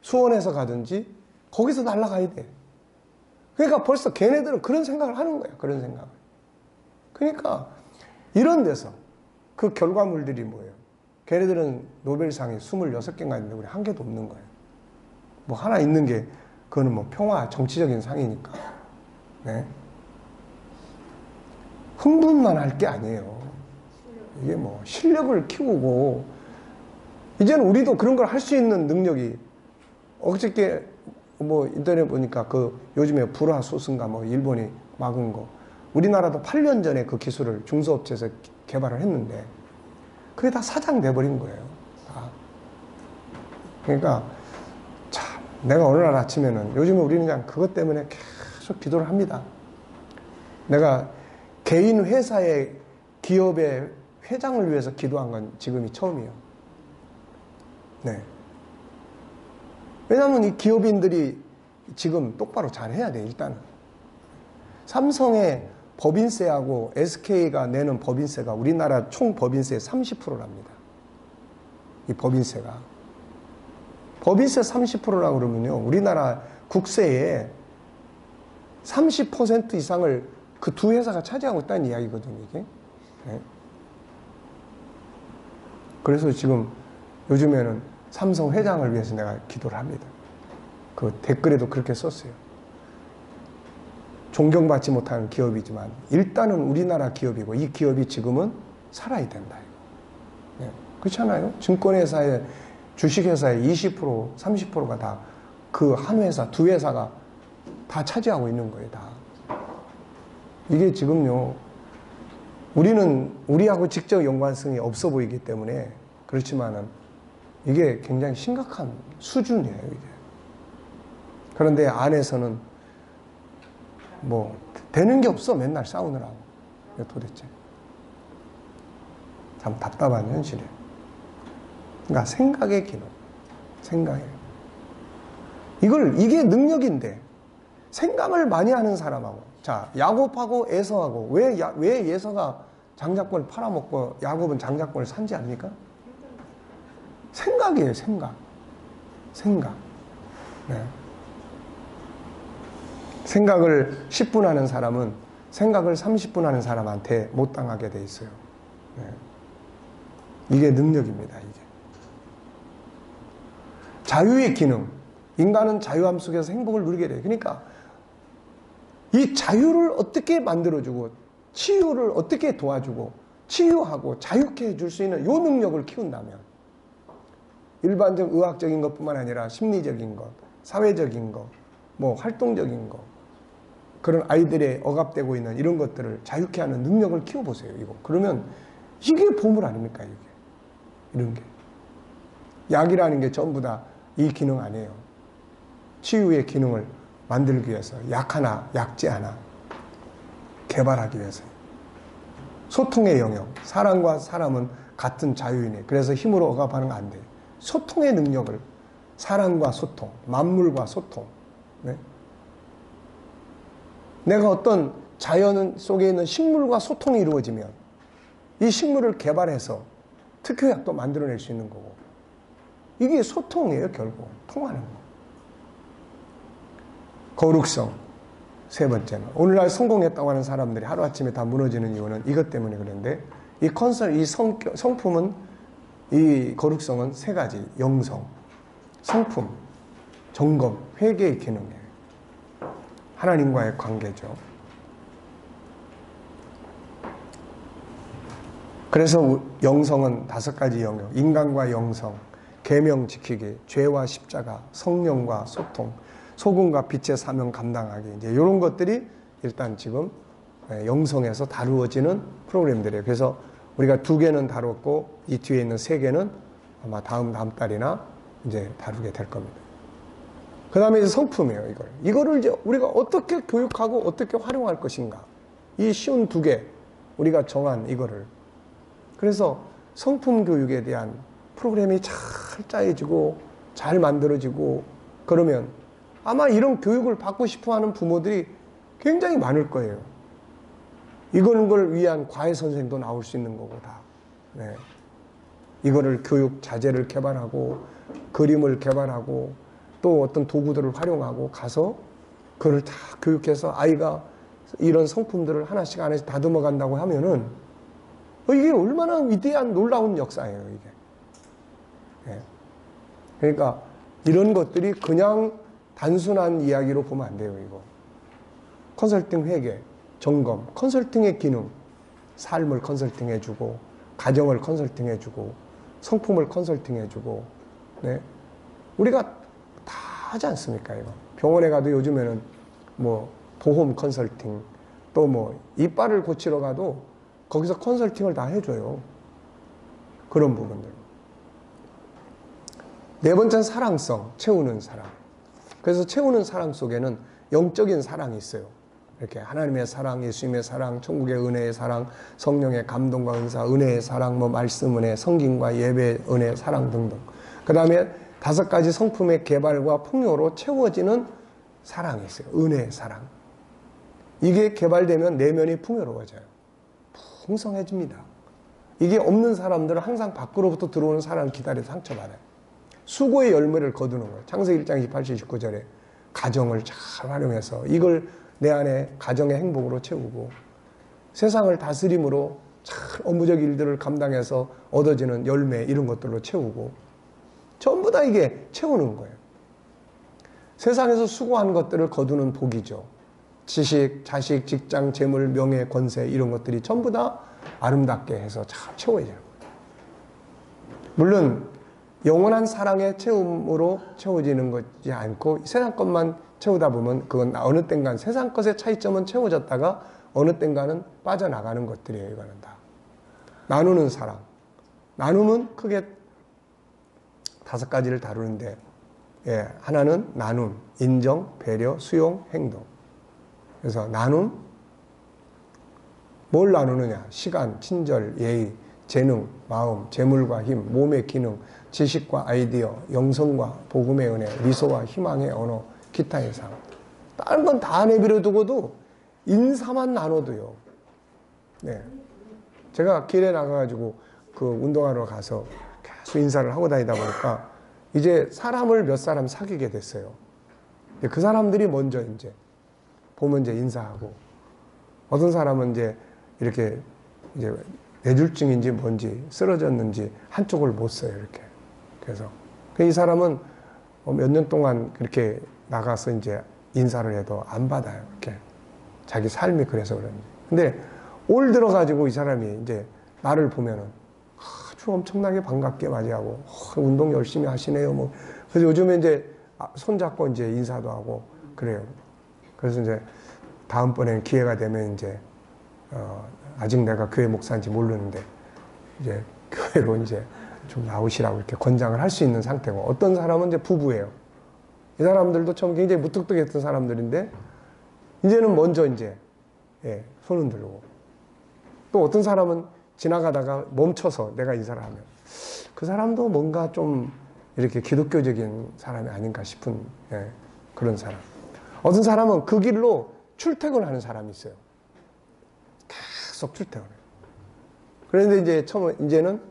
수원에서 가든지 거기서 날아가야 돼. 그러니까 벌써 걔네들은 그런 생각을 하는 거야. 그런 생각을. 그러니까 이런 데서 그 결과물들이 뭐예요? 걔네들은 노벨상이 26개인가 있는데 우리 한 개도 없는 거예요. 뭐 하나 있는 게 그거는 뭐 평화 정치적인 상이니까. 네. 흥분만 할 게 아니에요. 이게 뭐 실력을 키우고 이제는 우리도 그런 걸 할 수 있는 능력이 어저께 뭐 인터넷 보니까 그 요즘에 불화소스인가 뭐 일본이 막은 거 우리나라도 8년 전에 그 기술을 중소업체에서 개발을 했는데 그게 다 사장돼 버린 거예요. 다. 그러니까 참 내가 어느 날 아침에는 요즘에 우리는 그냥 그것 때문에 계속 기도를 합니다. 내가 개인 회사의 기업의 회장을 위해서 기도한 건 지금이 처음이에요. 네. 왜냐하면 이 기업인들이 지금 똑바로 잘해야 돼, 일단은. 삼성의 법인세하고 SK가 내는 법인세가 우리나라 총 법인세의 30%랍니다. 이 법인세가. 법인세 30%라고 그러면요, 우리나라 국세의 30% 이상을 그 두 회사가 차지하고 있다는 이야기거든요, 이게. 네. 그래서 지금 요즘에는 삼성 회장을 위해서 내가 기도를 합니다. 그 댓글에도 그렇게 썼어요. 존경받지 못하는 기업이지만 일단은 우리나라 기업이고 이 기업이 지금은 살아야 된다. 네. 그렇잖아요. 증권회사의 주식회사의 20%, 30%가 다 그 한 회사, 두 회사가 다 차지하고 있는 거예요. 다. 이게 지금요. 우리는 우리하고 직접 연관성이 없어 보이기 때문에 그렇지만은 이게 굉장히 심각한 수준이에요, 이게. 그런데 안에서는 뭐 되는 게 없어, 맨날 싸우느라고. 도대체. 참 답답한 현실이에요. 그러니까 생각의 기능. 생각이에요. 이게 능력인데 생각을 많이 하는 사람하고 자, 야곱하고 에서하고 왜 에서가 장자권을 팔아먹고 야곱은 장자권을 산지 압니까? 생각이에요, 생각. 네. 생각을 10분 하는 사람은 생각을 30분 하는 사람한테 못 당하게 돼 있어요. 네. 이게 능력입니다, 이게. 자유의 기능. 인간은 자유함 속에서 행복을 누리게 돼요. 그러니까 이 자유를 어떻게 만들어주고 치유를 어떻게 도와주고 치유하고 자유케 해줄 수 있는 이 능력을 키운다면 일반적 의학적인 것뿐만 아니라 심리적인 것, 사회적인 것, 뭐 활동적인 것 그런 아이들의 억압되고 있는 이런 것들을 자유케 하는 능력을 키워보세요. 이거 그러면 이게 보물 아닙니까? 이게 이런 게 약이라는 게 전부 다 이 기능 아니에요. 치유의 기능을 만들기 위해서 약 하나, 약재 하나 개발하기 위해서 소통의 영역, 사람과 사람은 같은 자유이네. 그래서 힘으로 억압하는 거 안 돼요. 소통의 능력을 사람과 소통, 만물과 소통. 네? 내가 어떤 자연 속에 있는 식물과 소통이 이루어지면 이 식물을 개발해서 특효약도 만들어낼 수 있는 거고 이게 소통이에요. 결국 통하는 거. 거룩성. 세 번째는 오늘날 성공했다고 하는 사람들이 하루아침에 다 무너지는 이유는 이것 때문에 그런데 이 성품은 이 거룩성은 세 가지. 영성, 성품, 점검, 회개의 기능이에요. 하나님과의 관계죠. 그래서 영성은 5가지 영역. 인간과 영성, 계명 지키기, 죄와 십자가, 성령과 소통, 소금과 빛의 사명 감당하기. 이제 이런 것들이 일단 지금 영성에서 다루어지는 프로그램들이에요. 그래서 우리가 2개는 다뤘고 이 뒤에 있는 3개는 아마 다음 달이나 이제 다루게 될 겁니다. 그 다음에 이제 성품이에요, 이거를 이제 우리가 어떻게 교육하고 어떻게 활용할 것인가. 이 쉬운 2개, 우리가 정한 이거를. 그래서 성품 교육에 대한 프로그램이 잘 짜여지고, 잘 만들어지고, 그러면 아마 이런 교육을 받고 싶어 하는 부모들이 굉장히 많을 거예요. 이거는 걸 위한 과외 선생도 나올 수 있는 거고, 다. 네. 이거를 교육 자재를 개발하고, 그림을 개발하고, 또 어떤 도구들을 활용하고 가서 그걸 다 교육해서 아이가 이런 성품들을 하나씩 다듬어 간다고 하면은 이게 얼마나 위대한 놀라운 역사예요, 이게. 예. 그러니까 이런 것들이 그냥 단순한 이야기로 보면 안 돼요, 이거. 컨설팅 회계, 점검, 컨설팅의 기능, 삶을 컨설팅 해주고, 가정을 컨설팅 해주고, 성품을 컨설팅 해주고, 네. 우리가 다 하지 않습니까, 이거. 병원에 가도 요즘에는 뭐, 보험 컨설팅, 또 뭐, 이빨을 고치러 가도 거기서 컨설팅을 다 해줘요. 그런 부분들. 네 번째는 사랑성, 채우는 사랑. 그래서 채우는 사랑 속에는 영적인 사랑이 있어요. 이렇게 하나님의 사랑, 예수님의 사랑, 천국의 은혜의 사랑, 성령의 감동과 은사, 은혜의 사랑, 뭐 말씀 은혜, 성김과 예배 은혜, 사랑 등등. 그 다음에 5가지 성품의 개발과 풍요로 채워지는 사랑이 있어요. 은혜의 사랑. 이게 개발되면 내면이 풍요로워져요. 풍성해집니다. 이게 없는 사람들은 항상 밖으로부터 들어오는 사랑을 기다려서 상처받아요. 수고의 열매를 거두는 거예요. 창세기 1장 28절 29절에 가정을 잘 활용해서 이걸 내 안에 가정의 행복으로 채우고 세상을 다스림으로 잘 업무적 일들을 감당해서 얻어지는 열매 이런 것들로 채우고 전부 다 이게 채우는 거예요. 세상에서 수고한 것들을 거두는 복이죠. 지식, 자식, 직장, 재물, 명예, 권세 이런 것들이 전부 다 아름답게 해서 잘 채워져요. 물론 영원한 사랑의 채움으로 채워지는 것이 않고 세상 것만 채우다 보면 그건 어느 땐간 세상 것의 차이점은 채워졌다가 어느 땐가는 빠져나가는 것들이에요. 이거는 다. 나누는 사랑. 나눔은 크게 5가지를 다루는데 예, 하나는 나눔, 인정, 배려, 수용, 행동. 그래서 나눔, 뭘 나누느냐? 시간, 친절, 예의, 재능, 마음, 재물과 힘, 몸의 기능, 지식과 아이디어, 영성과 복음의 은혜, 미소와 희망의 언어, 기타의 상. 다른 건 다 내버려 두고도 인사만 나눠도요. 네. 제가 길에 나가가지고 그 운동하러 가서 계속 인사를 하고 다니다 보니까 이제 사람을 몇 사람 사귀게 됐어요. 그 사람들이 먼저 이제 보면 이제 인사하고 어떤 사람은 이제 이렇게 이제 뇌졸중인지 뭔지 쓰러졌는지 한쪽을 못 써요. 이렇게. 그래서 이 사람은 몇 년 동안 그렇게 나가서 이제 인사를 해도 안 받아요. 이렇게. 자기 삶이 그래서 그런지. 근데 올 들어가지고 이 사람이 이제 나를 보면은 아주 엄청나게 반갑게 맞이하고, 운동 열심히 하시네요. 뭐. 그래서 요즘에 이제 손잡고 이제 인사도 하고 그래요. 그래서 이제 다음번에 기회가 되면 이제, 아직 내가 교회 목사인지 모르는데, 이제 교회로 이제 좀 나오시라고 이렇게 권장을 할 수 있는 상태고, 어떤 사람은 이제 부부예요. 이 사람들도 처음 굉장히 무뚝뚝했던 사람들인데, 이제는 먼저 이제, 예, 손 흔들고. 또 어떤 사람은 지나가다가 멈춰서 내가 인사를 하면, 그 사람도 뭔가 좀 이렇게 기독교적인 사람이 아닌가 싶은, 예, 그런 사람. 어떤 사람은 그 길로 출퇴근하는 사람이 있어요. 계속 출퇴근해요. 그런데 이제 이제는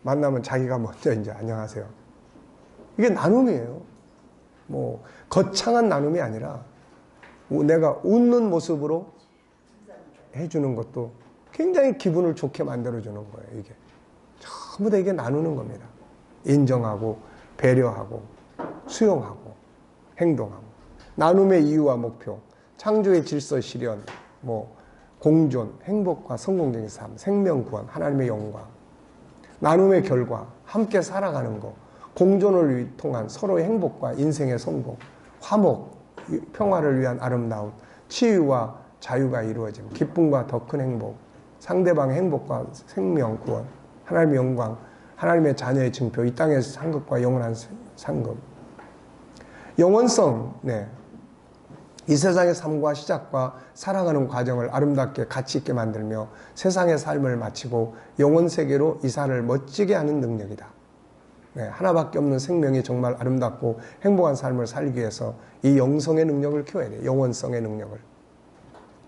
만나면 자기가 먼저 이제 안녕하세요. 이게 나눔이에요. 뭐, 거창한 나눔이 아니라 내가 웃는 모습으로 해주는 것도 굉장히 기분을 좋게 만들어주는 거예요, 이게. 전부 다 이게 나누는 겁니다. 인정하고, 배려하고, 수용하고, 행동하고. 나눔의 이유와 목표, 창조의 질서 실현, 뭐, 공존, 행복과 성공적인 삶, 생명 구원, 하나님의 영광. 나눔의 결과, 함께 살아가는 것, 공존을 통한 서로의 행복과 인생의 성공, 화목, 평화를 위한 아름다움, 치유와 자유가 이루어짐, 기쁨과 더 큰 행복, 상대방의 행복과 생명 구원, 하나님의 영광, 하나님의 자녀의 증표, 이 땅의 상급과 영원한 상급. 영원성, 네. 이 세상의 삶과 시작과 살아가는 과정을 아름답게 가치 있게 만들며 세상의 삶을 마치고 영원 세계로 이사를 멋지게 하는 능력이다. 네, 하나밖에 없는 생명이 정말 아름답고 행복한 삶을 살기 위해서 이 영성의 능력을 키워야 돼요. 영원성의 능력을.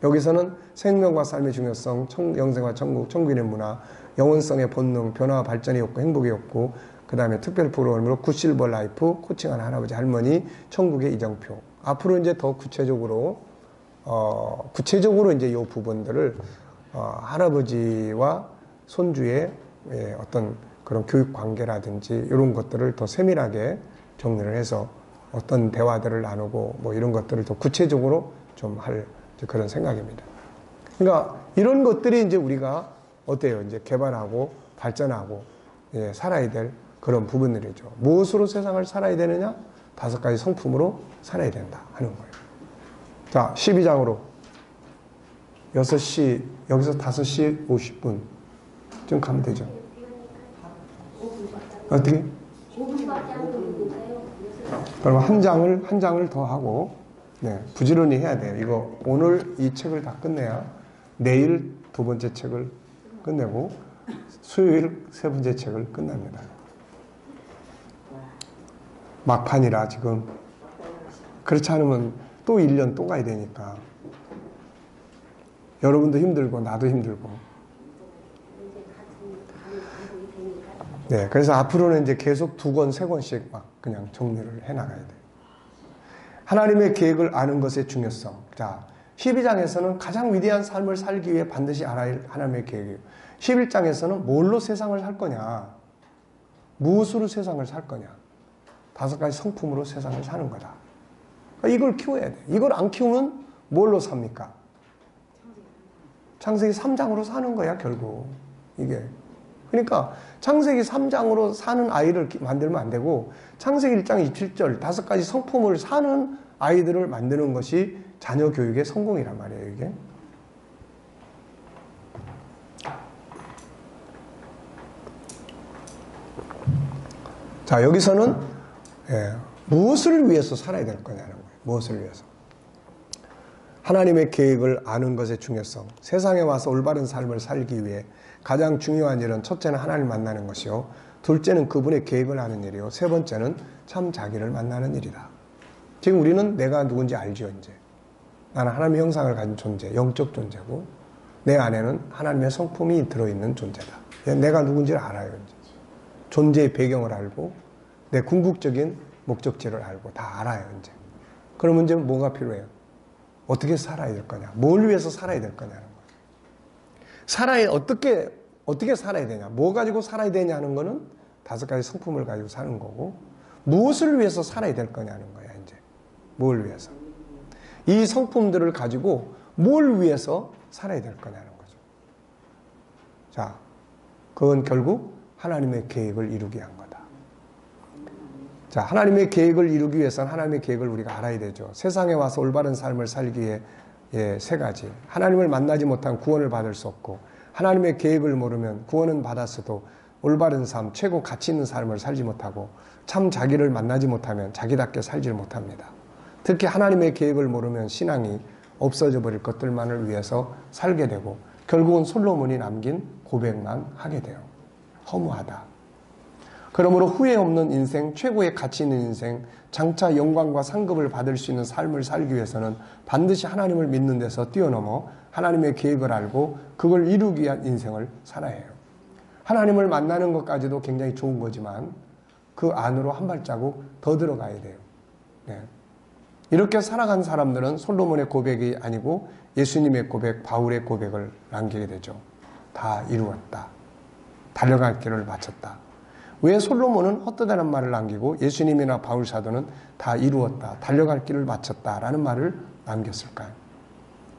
여기서는 생명과 삶의 중요성, 영생과 천국, 천국인의 문화, 영원성의 본능, 변화와 발전의 욕구, 행복의 욕구, 그 다음에 특별 프로그램으로 굿실버 라이프, 코칭하는 할아버지, 할머니, 천국의 이정표. 앞으로 이제 더 구체적으로 이제 이 부분들을, 할아버지와 손주의 어떤 그런 교육 관계라든지 이런 것들을 더 세밀하게 정리를 해서 어떤 대화들을 나누고 뭐 이런 것들을 더 구체적으로 좀 할 그런 생각입니다. 그러니까 이런 것들이 이제 우리가 어때요? 이제 개발하고 발전하고 살아야 될 그런 부분들이죠. 무엇으로 세상을 살아야 되느냐? 5가지 성품으로 살아야 된다 하는 거예요. 자, 12장으로 6시, 여기서 5시 50분쯤 가면 되죠. 어떻게? 5분밖에 안 걸리니까요. 그럼 한 장을 더 하고, 부지런히 해야 돼요. 이거 오늘 이 책을 다 끝내야 내일 2번째 책을 끝내고 수요일 3번째 책을 끝납니다. 막판이라 지금. 그렇지 않으면 또 1년 또 가야 되니까. 여러분도 힘들고 나도 힘들고. 그래서 앞으로는 이제 계속 2권, 3권씩 막 그냥 정리를 해 나가야 돼요. 하나님의 계획을 아는 것의 중요성. 자, 12장에서는 가장 위대한 삶을 살기 위해 반드시 알아야 할 하나님의 계획이에요. 11장에서는 뭘로 세상을 살 거냐? 무엇으로 세상을 살 거냐? 5가지 성품으로 세상을 사는 거다. 그러니까 이걸 키워야 돼. 이걸 안 키우면 뭘로 삽니까? 창세기 3장으로 사는 거야, 결국. 이게. 그러니까 창세기 3장으로 사는 아이를 만들면 안 되고 창세기 1장 27절 5가지 성품을 사는 아이들을 만드는 것이 자녀 교육의 성공이란 말이에요, 이게. 자, 여기서는 무엇을 위해서 살아야 될 거냐는 거예요. 무엇을 위해서. 하나님의 계획을 아는 것의 중요성. 세상에 와서 올바른 삶을 살기 위해 가장 중요한 일은 첫째는 하나님을 만나는 것이요. 둘째는 그분의 계획을 아는 일이요. 세 번째는 참 자기를 만나는 일이다. 지금 우리는 내가 누군지 알죠, 이제. 나는 하나님의 형상을 가진 존재, 영적 존재고 내 안에는 하나님의 성품이 들어있는 존재다. 내가 누군지를 알아요, 이제. 존재의 배경을 알고 내 궁극적인 목적지를 알고 다 알아요, 이제. 그러면 이제 뭐가 필요해요? 어떻게 살아야 될 거냐? 뭘 위해서 살아야 될 거냐는 거예요. 어떻게 살아야 되냐? 뭐 가지고 살아야 되냐는 거는 5가지 성품을 가지고 사는 거고, 무엇을 위해서 살아야 될 거냐는 거야, 이제. 뭘 위해서. 이 성품들을 가지고 뭘 위해서 살아야 될 거냐는 거죠. 자, 그건 결국 하나님의 계획을 이루기 위한 거다. 자, 하나님의 계획을 이루기 위해서는 하나님의 계획을 우리가 알아야 되죠. 세상에 와서 올바른 삶을 살기 위해 3가지. 하나님을 만나지 못하면 구원을 받을 수 없고, 하나님의 계획을 모르면 구원은 받았어도 올바른 삶, 최고 가치 있는 삶을 살지 못하고, 참 자기를 만나지 못하면 자기답게 살지 못합니다. 특히 하나님의 계획을 모르면 신앙이 없어져 버릴 것들만을 위해서 살게 되고, 결국은 솔로몬이 남긴 고백만 하게 돼요. 허무하다. 그러므로 후회 없는 인생, 최고의 가치 있는 인생, 장차 영광과 상급을 받을 수 있는 삶을 살기 위해서는 반드시 하나님을 믿는 데서 뛰어넘어 하나님의 계획을 알고 그걸 이루기 위한 인생을 살아야 해요. 하나님을 만나는 것까지도 굉장히 좋은 거지만 그 안으로 한 발자국 더 들어가야 돼요. 이렇게 살아간 사람들은 솔로몬의 고백이 아니고 예수님의 고백, 바울의 고백을 남기게 되죠. 다 이루었다. 달려갈 길을 마쳤다. 왜 솔로몬은 헛되다는 말을 남기고 예수님이나 바울 사도는 다 이루었다, 달려갈 길을 마쳤다라는 말을 남겼을까요?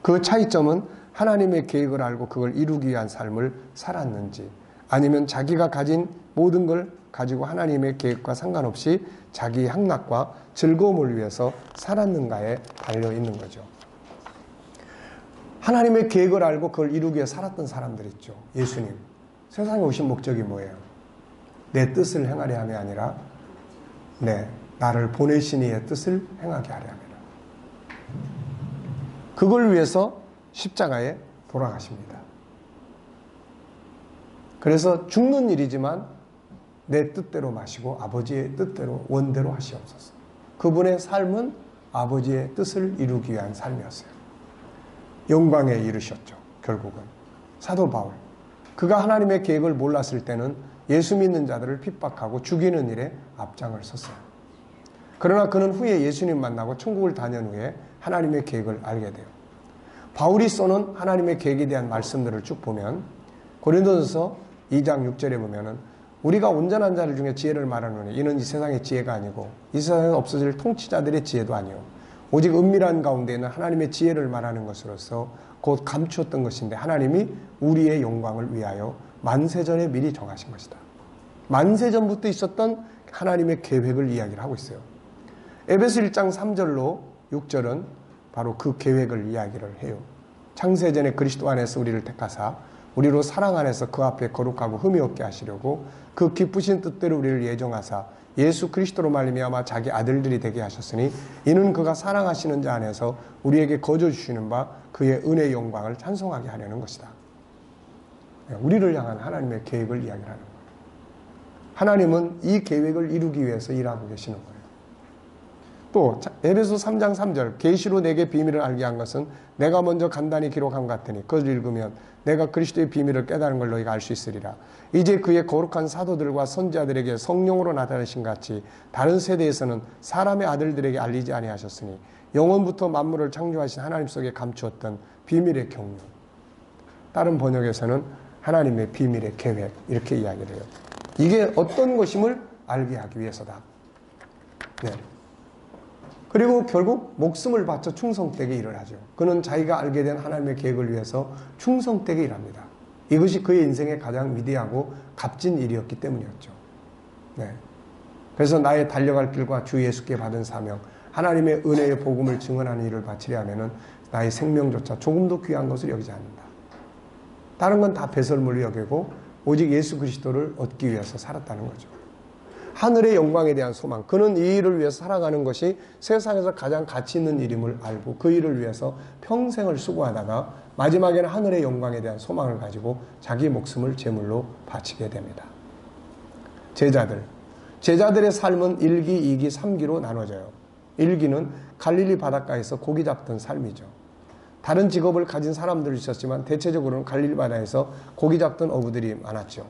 그 차이점은 하나님의 계획을 알고 그걸 이루기 위한 삶을 살았는지, 아니면 자기가 가진 모든 걸 가지고 하나님의 계획과 상관없이 자기 향락과 즐거움을 위해서 살았는가에 달려 있는 거죠. 하나님의 계획을 알고 그걸 이루기 위해 살았던 사람들 있죠. 예수님. 세상에 오신 목적이 뭐예요? 내 뜻을 행하려 함이 아니라 나를 보내신 이의 뜻을 행하게 하려 함이라. 그걸 위해서 십자가에 돌아가십니다. 그래서 죽는 일이지만 내 뜻대로 마시고 아버지의 뜻대로 원대로 하시옵소서. 그분의 삶은 아버지의 뜻을 이루기 위한 삶이었어요. 영광에 이르셨죠. 결국은 사도 바울, 그가 하나님의 계획을 몰랐을 때는 예수 믿는 자들을 핍박하고 죽이는 일에 앞장을 섰어요. 그러나 그는 후에 예수님 만나고 천국을 다녀온 후에 하나님의 계획을 알게 돼요. 바울이 써놓은 하나님의 계획에 대한 말씀들을 쭉 보면 고린도전서 2장 6절에 보면은 우리가 온전한 자들 중에 지혜를 말하노니 이는 이 세상의 지혜가 아니고 이 세상에 없어질 통치자들의 지혜도 아니요 오직 은밀한 가운데 있는 하나님의 지혜를 말하는 것으로서 곧 감추었던 것인데 하나님이 우리의 영광을 위하여 만세전에 미리 정하신 것이다. 만세전부터 있었던 하나님의 계획을 이야기를 하고 있어요. 에베소 1장 3절로 6절은 바로 그 계획을 이야기를 해요. 창세전에 그리스도 안에서 우리를 택하사 우리로 사랑 안에서 그 앞에 거룩하고 흠이 없게 하시려고 그 기쁘신 뜻대로 우리를 예정하사 예수 그리스도로 말미암아 자기 아들들이 되게 하셨으니 이는 그가 사랑하시는 자 안에서 우리에게 거저 주시는 바 그의 은혜의 영광을 찬송하게 하려는 것이다. 우리를 향한 하나님의 계획을 이야기하는 거예요. 하나님은 이 계획을 이루기 위해서 일하고 계시는 거예요. 또 에베소 3장 3절 계시로 내게 비밀을 알게 한 것은 내가 먼저 간단히 기록한 것 같으니 그걸 읽으면 내가 그리스도의 비밀을 깨달은 걸 너희가 알 수 있으리라. 이제 그의 거룩한 사도들과 선지자들에게 성령으로 나타나신 같이 다른 세대에서는 사람의 아들들에게 알리지 아니하셨으니 영원부터 만물을 창조하신 하나님 속에 감추었던 비밀의 경륜. 다른 번역에서는 하나님의 비밀의 계획 이렇게 이야기를 해요. 이게 어떤 것임을 알게 하기 위해서다. 네. 그리고 결국 목숨을 바쳐 충성되게 일을 하죠. 그는 자기가 알게 된 하나님의 계획을 위해서 충성되게 일합니다. 이것이 그의 인생의 가장 위대하고 값진 일이었기 때문이었죠. 네. 그래서 나의 달려갈 길과 주 예수께 받은 사명, 하나님의 은혜의 복음을 증언하는 일을 바치려 하면은 나의 생명조차 조금도 귀한 것을 여기지 않는다. 다른 건 다 배설물로 여기고 오직 예수 그리스도를 얻기 위해서 살았다는 거죠. 하늘의 영광에 대한 소망. 그는 이 일을 위해서 살아가는 것이 세상에서 가장 가치 있는 일임을 알고 그 일을 위해서 평생을 수고하다가 마지막에는 하늘의 영광에 대한 소망을 가지고 자기 목숨을 제물로 바치게 됩니다. 제자들의 삶은 1기, 2기, 3기로 나눠져요. 1기는 갈릴리 바닷가에서 고기 잡던 삶이죠. 다른 직업을 가진 사람들이 있었지만 대체적으로는 갈릴리 바다에서 고기 잡던 어부들이 많았죠.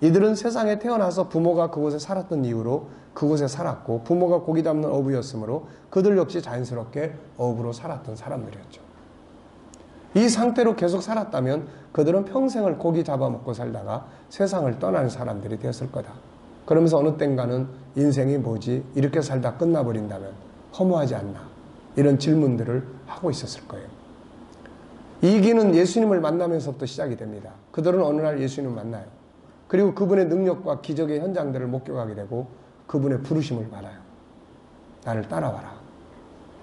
이들은 세상에 태어나서 부모가 그곳에 살았던 이유로 그곳에 살았고 부모가 고기 잡는 어부였으므로 그들 역시 자연스럽게 어부로 살았던 사람들이었죠. 이 상태로 계속 살았다면 그들은 평생을 고기 잡아먹고 살다가 세상을 떠나는 사람들이 되었을 거다. 그러면서 어느 땐가는 인생이 뭐지? 이렇게 살다 끝나버린다면 허무하지 않나? 이런 질문들을 하고 있었을 거예요. 이기는 예수님을 만나면서부터 시작이 됩니다. 그들은 어느 날 예수님을 만나요. 그리고 그분의 능력과 기적의 현장들을 목격하게 되고 그분의 부르심을 받아요. 나를 따라와라.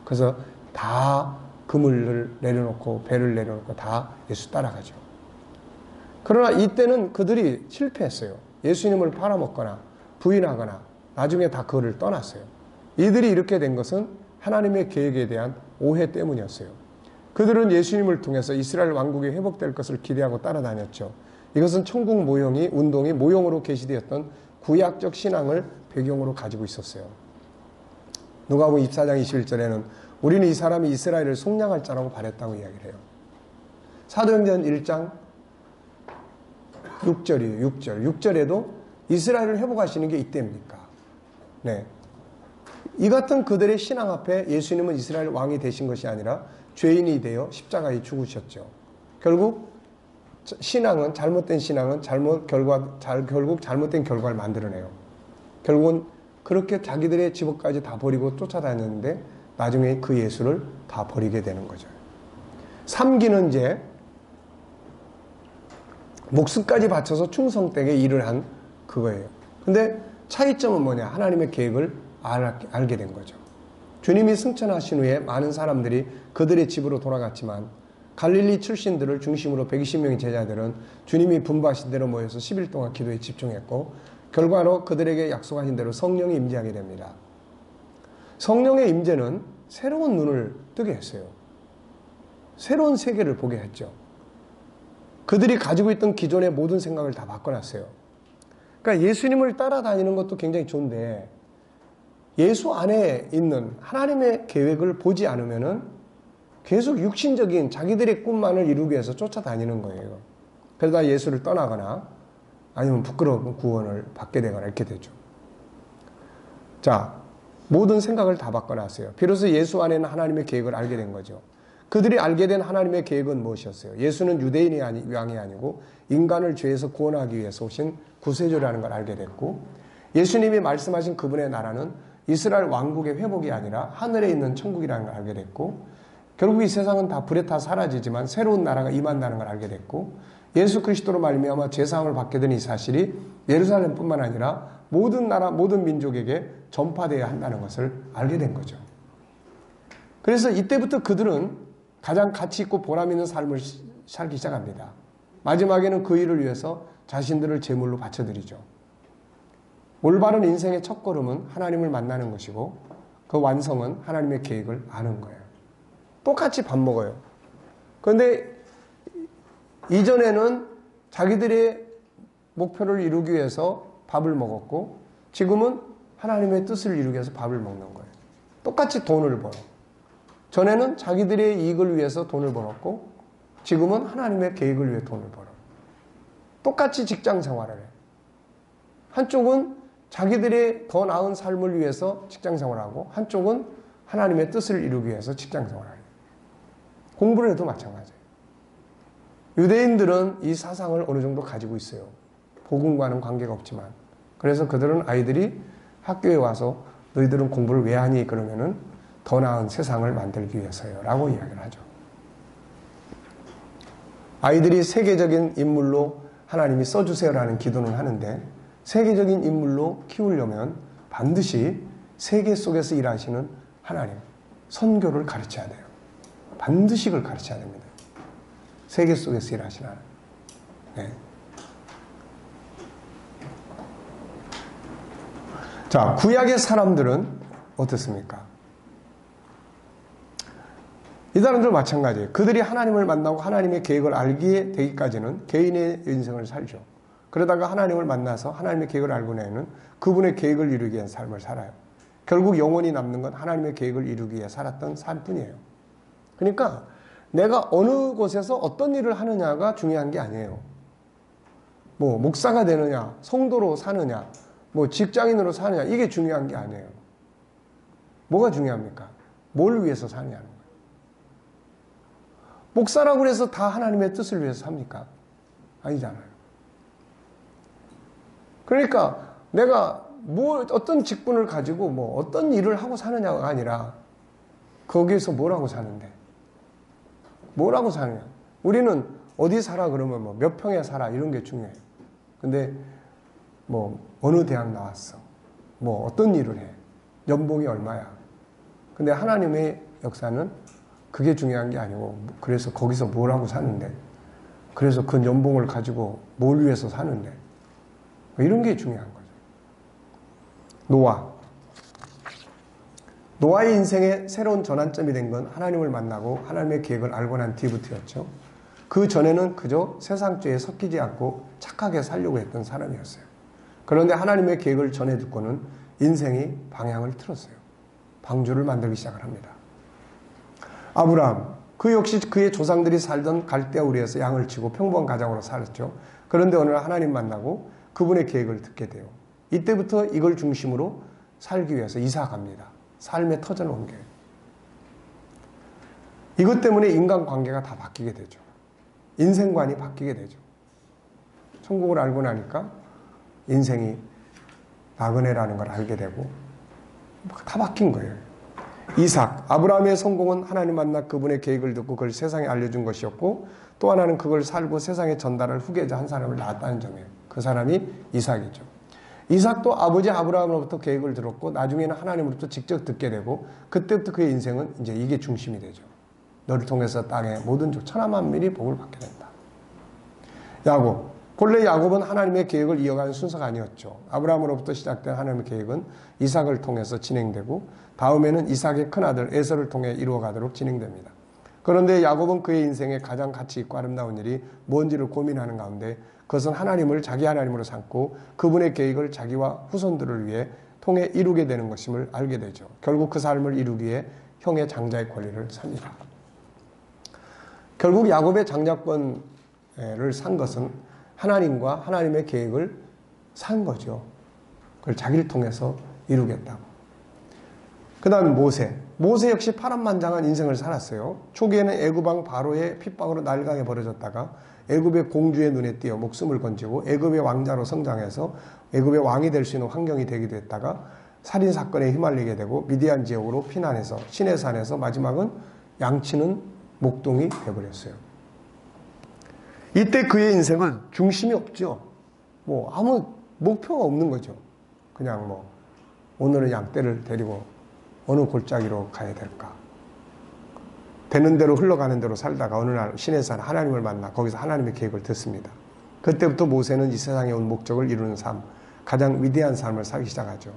그래서 다 그물을 내려놓고 배를 내려놓고 다 예수 따라가죠. 그러나 이때는 그들이 실패했어요. 예수님을 팔아먹거나 부인하거나 나중에 다 그를 떠났어요. 이들이 이렇게 된 것은 하나님의 계획에 대한 오해 때문이었어요. 그들은 예수님을 통해서 이스라엘 왕국이 회복될 것을 기대하고 따라다녔죠. 이것은 천국 모형이 운동이 모형으로 계시되었던 구약적 신앙을 배경으로 가지고 있었어요. 누가복음 24장 21절에는 우리는 이 사람이 이스라엘을 속량할 자라고 바랬다고 이야기를 해요. 사도행전 1장 6절이에요. 6절에도 이스라엘을 회복하시는 게 이때입니까? 네. 이 같은 그들의 신앙 앞에 예수님은 이스라엘 왕이 되신 것이 아니라 죄인이 되어 십자가에 죽으셨죠. 결국 신앙은 잘못된 신앙은 결국 잘못된 결과를 만들어내요. 결국은 그렇게 자기들의 집업까지 다 버리고 쫓아다녔는데 나중에 그 예수를 다 버리게 되는 거죠. 3기는 이제 목숨까지 바쳐서 충성되게 일을 한 그거예요. 근데 차이점은 뭐냐? 하나님의 계획을 알게 된 거죠. 주님이 승천하신 후에 많은 사람들이 그들의 집으로 돌아갔지만 갈릴리 출신들을 중심으로 120명의 제자들은 주님이 분부하신 대로 모여서 10일 동안 기도에 집중했고 결과로 그들에게 약속하신 대로 성령이 임재하게 됩니다. 성령의 임재는 새로운 눈을 뜨게 했어요. 새로운 세계를 보게 했죠. 그들이 가지고 있던 기존의 모든 생각을 다 바꿔놨어요. 그러니까 예수님을 따라다니는 것도 굉장히 좋은데 예수 안에 있는 하나님의 계획을 보지 않으면은 계속 육신적인 자기들의 꿈만을 이루기 위해서 쫓아다니는 거예요. 그러다 예수를 떠나거나 아니면 부끄러운 구원을 받게 되거나 이렇게 되죠. 자, 모든 생각을 다 바꿔놨어요. 비로소 예수 안에는 하나님의 계획을 알게 된 거죠. 그들이 알게 된 하나님의 계획은 무엇이었어요? 예수는 유대인이 왕이 아니고 인간을 죄에서 구원하기 위해서 오신 구세주라는 걸 알게 됐고, 예수님이 말씀하신 그분의 나라는 이스라엘 왕국의 회복이 아니라 하늘에 있는 천국이라는 걸 알게 됐고, 결국 이 세상은 다 불에 타 사라지지만 새로운 나라가 임한다는 걸 알게 됐고, 예수 그리스도로 말미암아 죄사함을 받게 된 이 사실이 예루살렘뿐만 아니라 모든 나라 모든 민족에게 전파되어야 한다는 것을 알게 된 거죠. 그래서 이때부터 그들은 가장 가치 있고 보람 있는 삶을 살기 시작합니다. 마지막에는 그 일을 위해서 자신들을 제물로 바쳐드리죠. 올바른 인생의 첫걸음은 하나님을 만나는 것이고, 그 완성은 하나님의 계획을 아는 거예요. 똑같이 밥 먹어요. 그런데 이전에는 자기들의 목표를 이루기 위해서 밥을 먹었고, 지금은 하나님의 뜻을 이루기 위해서 밥을 먹는 거예요. 똑같이 돈을 벌어. 전에는 자기들의 이익을 위해서 돈을 벌었고, 지금은 하나님의 계획을 위해 돈을 벌어. 똑같이 직장 생활을 해. 한쪽은 자기들의 더 나은 삶을 위해서 직장 생활하고, 한쪽은 하나님의 뜻을 이루기 위해서 직장 생활을 해요. 공부를 해도 마찬가지예요. 유대인들은 이 사상을 어느 정도 가지고 있어요. 복음과는 관계가 없지만. 그래서 그들은 아이들이 학교에 와서 너희들은 공부를 왜 하니? 그러면은 더 나은 세상을 만들기 위해서요 라고 이야기를 하죠. 아이들이 세계적인 인물로 하나님이 써주세요라는 기도는 하는데, 세계적인 인물로 키우려면 반드시 세계 속에서 일하시는 하나님, 선교를 가르쳐야 돼요. 반드시 그걸 가르쳐야 됩니다. 세계 속에서 일하시는 하나님. 네. 자, 구약의 사람들은 어떻습니까? 이 사람들 마찬가지예요. 그들이 하나님을 만나고 하나님의 계획을 알게 되기까지는 개인의 인생을 살죠. 그러다가 하나님을 만나서 하나님의 계획을 알고 나면 그분의 계획을 이루기 위한 삶을 살아요. 결국 영원히 남는 건 하나님의 계획을 이루기 위해 살았던 삶뿐이에요. 그러니까 내가 어느 곳에서 어떤 일을 하느냐가 중요한 게 아니에요. 뭐 목사가 되느냐, 성도로 사느냐, 뭐 직장인으로 사느냐, 이게 중요한 게 아니에요. 뭐가 중요합니까? 뭘 위해서 사느냐는 거예요. 목사라고 해서 다 하나님의 뜻을 위해서 삽니까? 아니잖아요. 그러니까 내가 어떤 직분을 가지고 뭐 어떤 일을 하고 사느냐가 아니라 거기에서 뭘 하고 사는데, 뭘 하고 사느냐. 우리는 어디 살아 그러면 뭐 몇 평에 살아 이런 게 중요해요. 근데 뭐 어느 대학 나왔어, 뭐 어떤 일을 해, 연봉이 얼마야. 근데 하나님의 역사는 그게 중요한 게 아니고, 그래서 거기서 뭘 하고 사는데, 그래서 그 연봉을 가지고 뭘 위해서 사는데, 이런 게 중요한 거죠. 노아의 인생의 새로운 전환점이 된 건 하나님을 만나고 하나님의 계획을 알고 난 뒤부터였죠. 그 전에는 그저 세상죄에 섞이지 않고 착하게 살려고 했던 사람이었어요. 그런데 하나님의 계획을 전해 듣고는 인생이 방향을 틀었어요. 방주를 만들기 시작을 합니다. 아브라함, 그 역시 그의 조상들이 살던 갈대아 우리에서 양을 치고 평범한 가정으로 살았죠. 그런데 어느 날 하나님 만나고 그분의 계획을 듣게 돼요. 이때부터 이걸 중심으로 살기 위해서 이사 갑니다. 삶의 터전을 옮겨요. 이것 때문에 인간관계가 다 바뀌게 되죠. 인생관이 바뀌게 되죠. 천국을 알고 나니까 인생이 나그네라는 걸 알게 되고 다 바뀐 거예요. 이삭, 아브라함의 성공은 하나님 만나 그분의 계획을 듣고 그걸 세상에 알려준 것이었고, 또 하나는 그걸 살고 세상에 전달할 후계자 한 사람을 낳았다는 점이에요. 그 사람이 이삭이죠. 이삭도 아버지 아브라함으로부터 계획을 들었고 나중에는 하나님으로부터 직접 듣게 되고, 그때부터 그의 인생은 이제 이게 중심이 되죠. 너를 통해서 땅의 모든 족 천하 만민이 복을 받게 된다. 야곱, 본래 야곱은 하나님의 계획을 이어가는 순서가 아니었죠. 아브라함으로부터 시작된 하나님의 계획은 이삭을 통해서 진행되고, 다음에는 이삭의 큰아들 에서를 통해 이루어가도록 진행됩니다. 그런데 야곱은 그의 인생에 가장 가치 있고 아름다운 일이 뭔지를 고민하는 가운데, 그것은 하나님을 자기 하나님으로 삼고 그분의 계획을 자기와 후손들을 위해 통해 이루게 되는 것임을 알게 되죠. 결국 그 삶을 이루기 위해 형의 장자의 권리를 삽니다. 결국 야곱의 장자권을 산 것은 하나님과 하나님의 계획을 산 거죠. 그걸 자기를 통해서 이루겠다고. 그 다음 모세 역시 파란만장한 인생을 살았어요. 초기에는 애굽왕 바로의 핍박으로 날강에 버려졌다가 애굽의 공주의 눈에 띄어 목숨을 건지고 애굽의 왕자로 성장해서 애굽의 왕이 될 수 있는 환경이 되기도 했다가 살인사건에 휘말리게 되고 미디안 지역으로 피난해서 시내산에서 마지막은 양치는 목동이 되어버렸어요. 이때 그의 인생은 중심이 없죠. 뭐 아무 목표가 없는 거죠. 그냥 뭐 오늘은 양떼를 데리고 어느 골짜기로 가야 될까. 되는 대로 흘러가는 대로 살다가 어느 날 시내산 하나님을 만나 거기서 하나님의 계획을 듣습니다. 그때부터 모세는 이 세상에 온 목적을 이루는 삶, 가장 위대한 삶을 살기 시작하죠.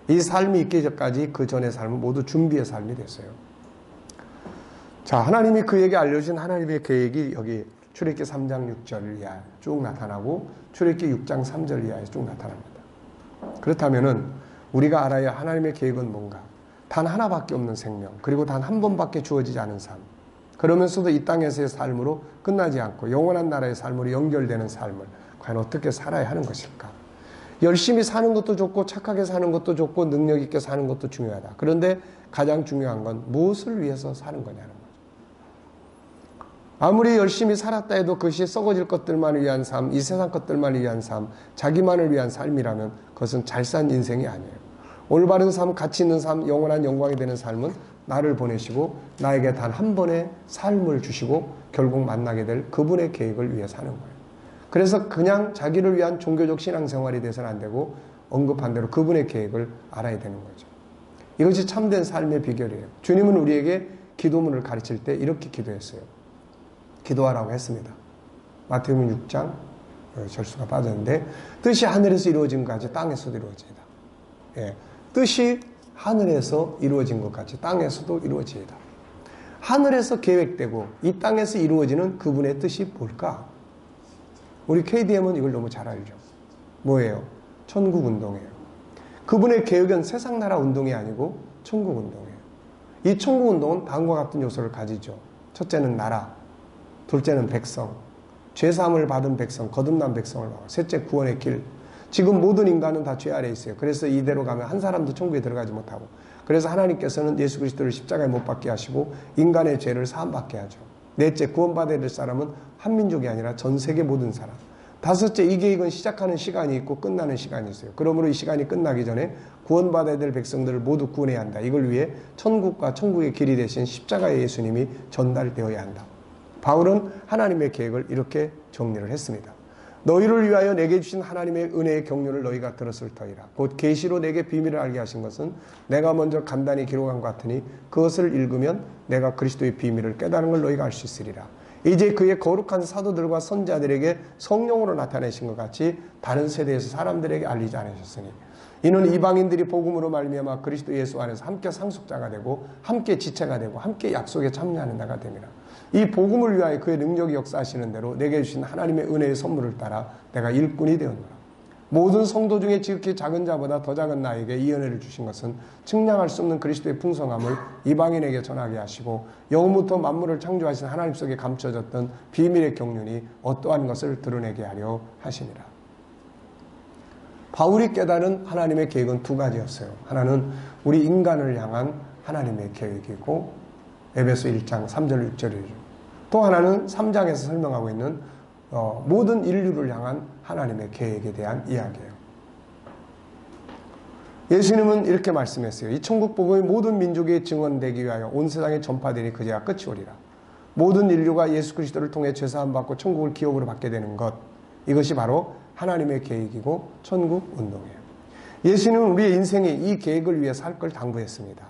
이 삶이 있기 전까지 그 전의 삶은 모두 준비의 삶이 됐어요. 자, 하나님이 그에게 알려준 하나님의 계획이 여기 출애굽기 3장 6절 이하에 쭉 나타나고 출애굽기 6장 3절 이하에 쭉 나타납니다. 그렇다면은 우리가 알아야 하나님의 계획은 뭔가? 단 하나밖에 없는 생명, 그리고 단 한 번밖에 주어지지 않은 삶. 그러면서도 이 땅에서의 삶으로 끝나지 않고 영원한 나라의 삶으로 연결되는 삶을 과연 어떻게 살아야 하는 것일까? 열심히 사는 것도 좋고 착하게 사는 것도 좋고 능력 있게 사는 것도 중요하다. 그런데 가장 중요한 건 무엇을 위해서 사는 거냐는 거죠. 아무리 열심히 살았다 해도 그것이 썩어질 것들만 위한 삶, 이 세상 것들만 위한 삶, 자기만을 위한 삶이라면 그것은 잘 산 인생이 아니에요. 올바른 삶, 가치 있는 삶, 영원한 영광이 되는 삶은 나를 보내시고 나에게 단 한 번의 삶을 주시고 결국 만나게 될 그분의 계획을 위해 사는 거예요. 그래서 그냥 자기를 위한 종교적 신앙생활이 돼서는 안 되고 언급한 대로 그분의 계획을 알아야 되는 거죠. 이것이 참된 삶의 비결이에요. 주님은 우리에게 기도문을 가르칠 때 이렇게 기도했어요. 기도하라고 했습니다. 마태복음 6장, 절수가 빠졌는데 뜻이 하늘에서 이루어진 것 같이 땅에서도 이루어지이다. 예, 뜻이 하늘에서 이루어진 것 같이 땅에서도 이루어지이다. 하늘에서 계획되고 이 땅에서 이루어지는 그분의 뜻이 뭘까? 우리 KDM은 이걸 너무 잘 알죠. 뭐예요? 천국 운동이에요. 그분의 계획은 세상 나라 운동이 아니고 천국 운동이에요. 이 천국 운동은 다음과 같은 요소를 가지죠. 첫째는 나라, 둘째는 백성, 죄사함을 받은 백성, 거듭난 백성을 말하고, 셋째 구원의 길. 지금 모든 인간은 다 죄 아래에 있어요. 그래서 이대로 가면 한 사람도 천국에 들어가지 못하고, 그래서 하나님께서는 예수 그리스도를 십자가에 못 박게 하시고 인간의 죄를 사함받게 하죠. 넷째, 구원받아야 될 사람은 한 민족이 아니라 전 세계 모든 사람. 다섯째, 이 계획은 시작하는 시간이 있고 끝나는 시간이 있어요. 그러므로 이 시간이 끝나기 전에 구원받아야 될 백성들을 모두 구원해야 한다. 이걸 위해 천국과 천국의 길이 되신 십자가의 예수님이 전달되어야 한다. 바울은 하나님의 계획을 이렇게 정리를 했습니다. 너희를 위하여 내게 주신 하나님의 은혜의 경륜을 너희가 들었을 터이라. 곧 계시로 내게 비밀을 알게 하신 것은 내가 먼저 간단히 기록한 것 같으니 그것을 읽으면 내가 그리스도의 비밀을 깨달은 걸 너희가 알 수 있으리라. 이제 그의 거룩한 사도들과 선자들에게 성령으로 나타내신 것 같이 다른 세대에서 사람들에게 알리지 않으셨으니 이는 이방인들이 복음으로 말미암아 그리스도 예수 안에서 함께 상속자가 되고 함께 지체가 되고 함께 약속에 참여하는 자가 됩니다. 이 복음을 위하여 그의 능력이 역사하시는 대로 내게 주신 하나님의 은혜의 선물을 따라 내가 일꾼이 되었노라. 모든 성도 중에 지극히 작은 자보다 더 작은 나에게 이 은혜를 주신 것은 측량할 수 없는 그리스도의 풍성함을 이방인에게 전하게 하시고 영원부터 만물을 창조하신 하나님 속에 감춰졌던 비밀의 경륜이 어떠한 것을 드러내게 하려 하시니라. 바울이 깨달은 하나님의 계획은 두 가지였어요. 하나는 우리 인간을 향한 하나님의 계획이고 에베소 1장 3절 6절이죠. 또 하나는 3장에서 설명하고 있는 모든 인류를 향한 하나님의 계획에 대한 이야기예요. 예수님은 이렇게 말씀했어요. 이 천국 복음이 모든 민족에 증언되기 위하여 온 세상에 전파되니 그제야 끝이 오리라. 모든 인류가 예수 그리스도를 통해 죄사함 받고 천국을 기업으로 받게 되는 것, 이것이 바로 하나님의 계획이고 천국 운동이에요. 예수님은 우리의 인생에 이 계획을 위해 살 걸 당부했습니다.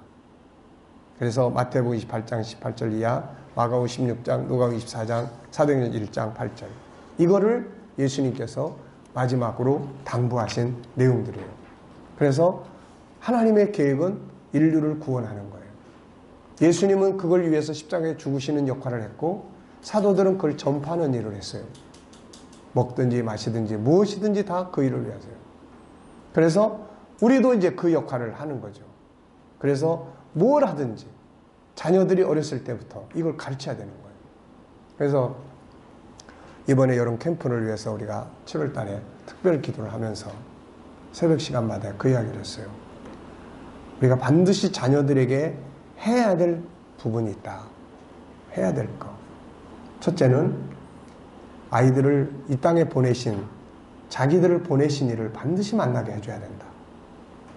그래서 마태복음 28장 18절 이하, 마가복음 16장, 누가복음 24장, 사도행전 1장 8절, 이거를 예수님께서 마지막으로 당부하신 내용들이에요. 그래서 하나님의 계획은 인류를 구원하는 거예요. 예수님은 그걸 위해서 십자가에 죽으시는 역할을 했고 사도들은 그걸 전파하는 일을 했어요. 먹든지 마시든지 무엇이든지 다 그 일을 위해서요. 그래서 우리도 이제 그 역할을 하는 거죠. 그래서 뭘 하든지 자녀들이 어렸을 때부터 이걸 가르쳐야 되는 거예요. 그래서 이번에 여름 캠프를 위해서 우리가 7월 달에 특별 기도를 하면서 새벽 시간마다 그 이야기를 했어요. 우리가 반드시 자녀들에게 해야 될 부분이 있다. 해야 될 거. 첫째는 아이들을 이 땅에 보내신, 자기들을 보내신 이를 반드시 만나게 해줘야 된다.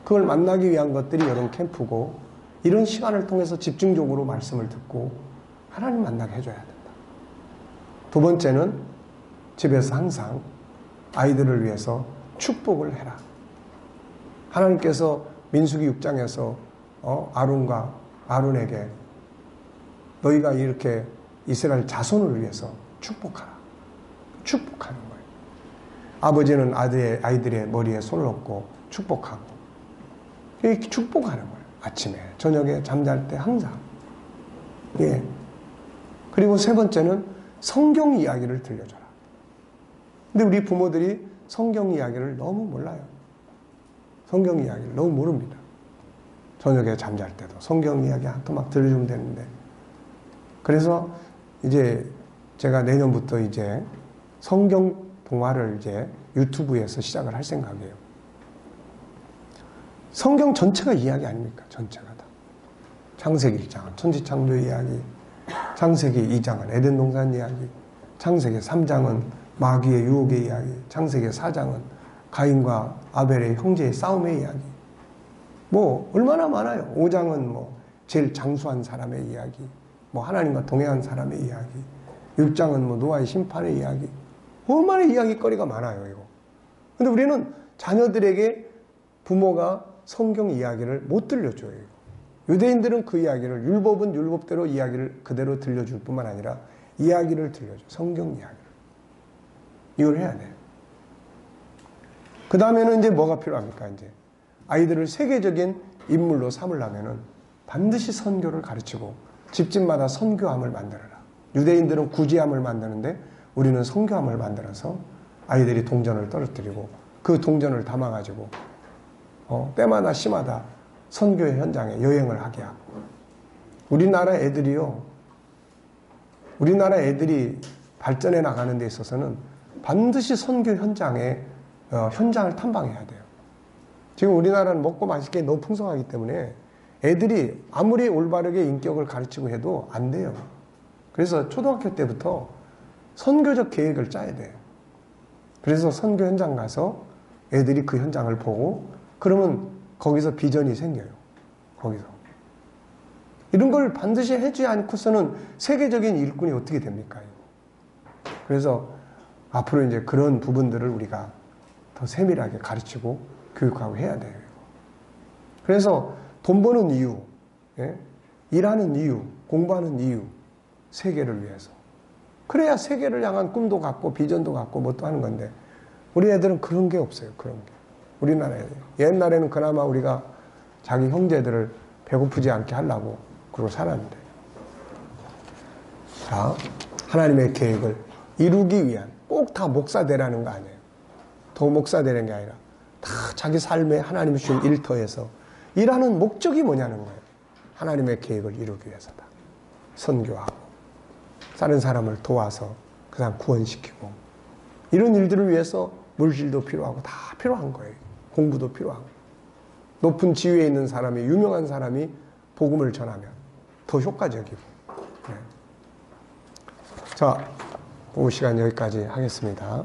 그걸 만나기 위한 것들이 여름 캠프고, 이런 시간을 통해서 집중적으로 말씀을 듣고 하나님 만나게 해줘야 된다. 두 번째는 집에서 항상 아이들을 위해서 축복을 해라. 하나님께서 민수기 6장에서 아론에게 너희가 이렇게 이스라엘 자손을 위해서 축복하라. 축복하는 거예요. 아버지는 아이들의 머리에 손을 얹고 축복하고, 이렇게 축복하는 거예요. 아침에, 저녁에, 잠잘 때 항상. 예. 그리고 세 번째는 성경 이야기를 들려줘라. 근데 우리 부모들이 성경 이야기를 너무 몰라요. 성경 이야기를 너무 모릅니다. 저녁에 잠잘 때도 성경 이야기 막 들려주면 되는데. 그래서 이제 제가 내년부터 이제 성경 동화를 이제 유튜브에서 시작을 할 생각이에요. 성경 전체가 이야기 아닙니까? 전체가 다. 창세기 1장은 천지창조 이야기, 창세기 2장은 에덴 동산 이야기, 창세기 3장은 마귀의 유혹의 이야기, 창세기 4장은 가인과 아벨의 형제의 싸움의 이야기. 뭐 얼마나 많아요. 5장은 뭐 제일 장수한 사람의 이야기, 뭐 하나님과 동행한 사람의 이야기, 6장은 뭐 노아의 심판의 이야기. 얼마나 이야기거리가 많아요, 이거. 근데 우리는 자녀들에게 부모가 성경 이야기를 못 들려줘요. 유대인들은 그 이야기를, 율법은 율법대로 이야기를 그대로 들려줄 뿐만 아니라 이야기를 들려줘. 성경 이야기를. 이걸 해야 돼요. 그 다음에는 이제 뭐가 필요합니까? 이제 아이들을 세계적인 인물로 삼으려면은 반드시 선교를 가르치고 집집마다 선교함을 만들어라. 유대인들은 구제함을 만드는데 우리는 선교함을 만들어서 아이들이 동전을 떨어뜨리고 그 동전을 담아가지고 때마다 시마다 선교의 현장에 여행을 하게 하고. 우리나라 애들이 발전해 나가는 데 있어서는 반드시 선교 현장에 현장을 탐방해야 돼요. 지금 우리나라는 먹고 마시게 너무 풍성하기 때문에 애들이 아무리 올바르게 인격을 가르치고 해도 안 돼요. 그래서 초등학교 때부터 선교적 계획을 짜야 돼요. 그래서 선교 현장 가서 애들이 그 현장을 보고, 그러면 거기서 비전이 생겨요. 거기서. 이런 걸 반드시 해주지 않고서는 세계적인 일꾼이 어떻게 됩니까? 그래서 앞으로 이제 그런 부분들을 우리가 더 세밀하게 가르치고 교육하고 해야 돼요. 그래서 돈 버는 이유, 일하는 이유, 공부하는 이유, 세계를 위해서. 그래야 세계를 향한 꿈도 갖고 비전도 갖고 뭣도 하는 건데, 우리 애들은 그런 게 없어요. 그런 게. 우리나라 애들. 옛날에는 그나마 우리가 자기 형제들을 배고프지 않게 하려고 그러고 살았는데. 자, 하나님의 계획을 이루기 위한, 꼭 다 목사 되라는 거 아니에요. 더 목사 되는 게 아니라 다 자기 삶에 하나님이 주신 일터에서 일하는 목적이 뭐냐는 거예요. 하나님의 계획을 이루기 위해서다. 선교하고 다른 사람을 도와서 그 사람 구원시키고, 이런 일들을 위해서 물질도 필요하고 다 필요한 거예요. 공부도 필요하고. 높은 지위에 있는 사람이, 유명한 사람이 복음을 전하면 더 효과적이고. 네. 자, 오후 시간 여기까지 하겠습니다.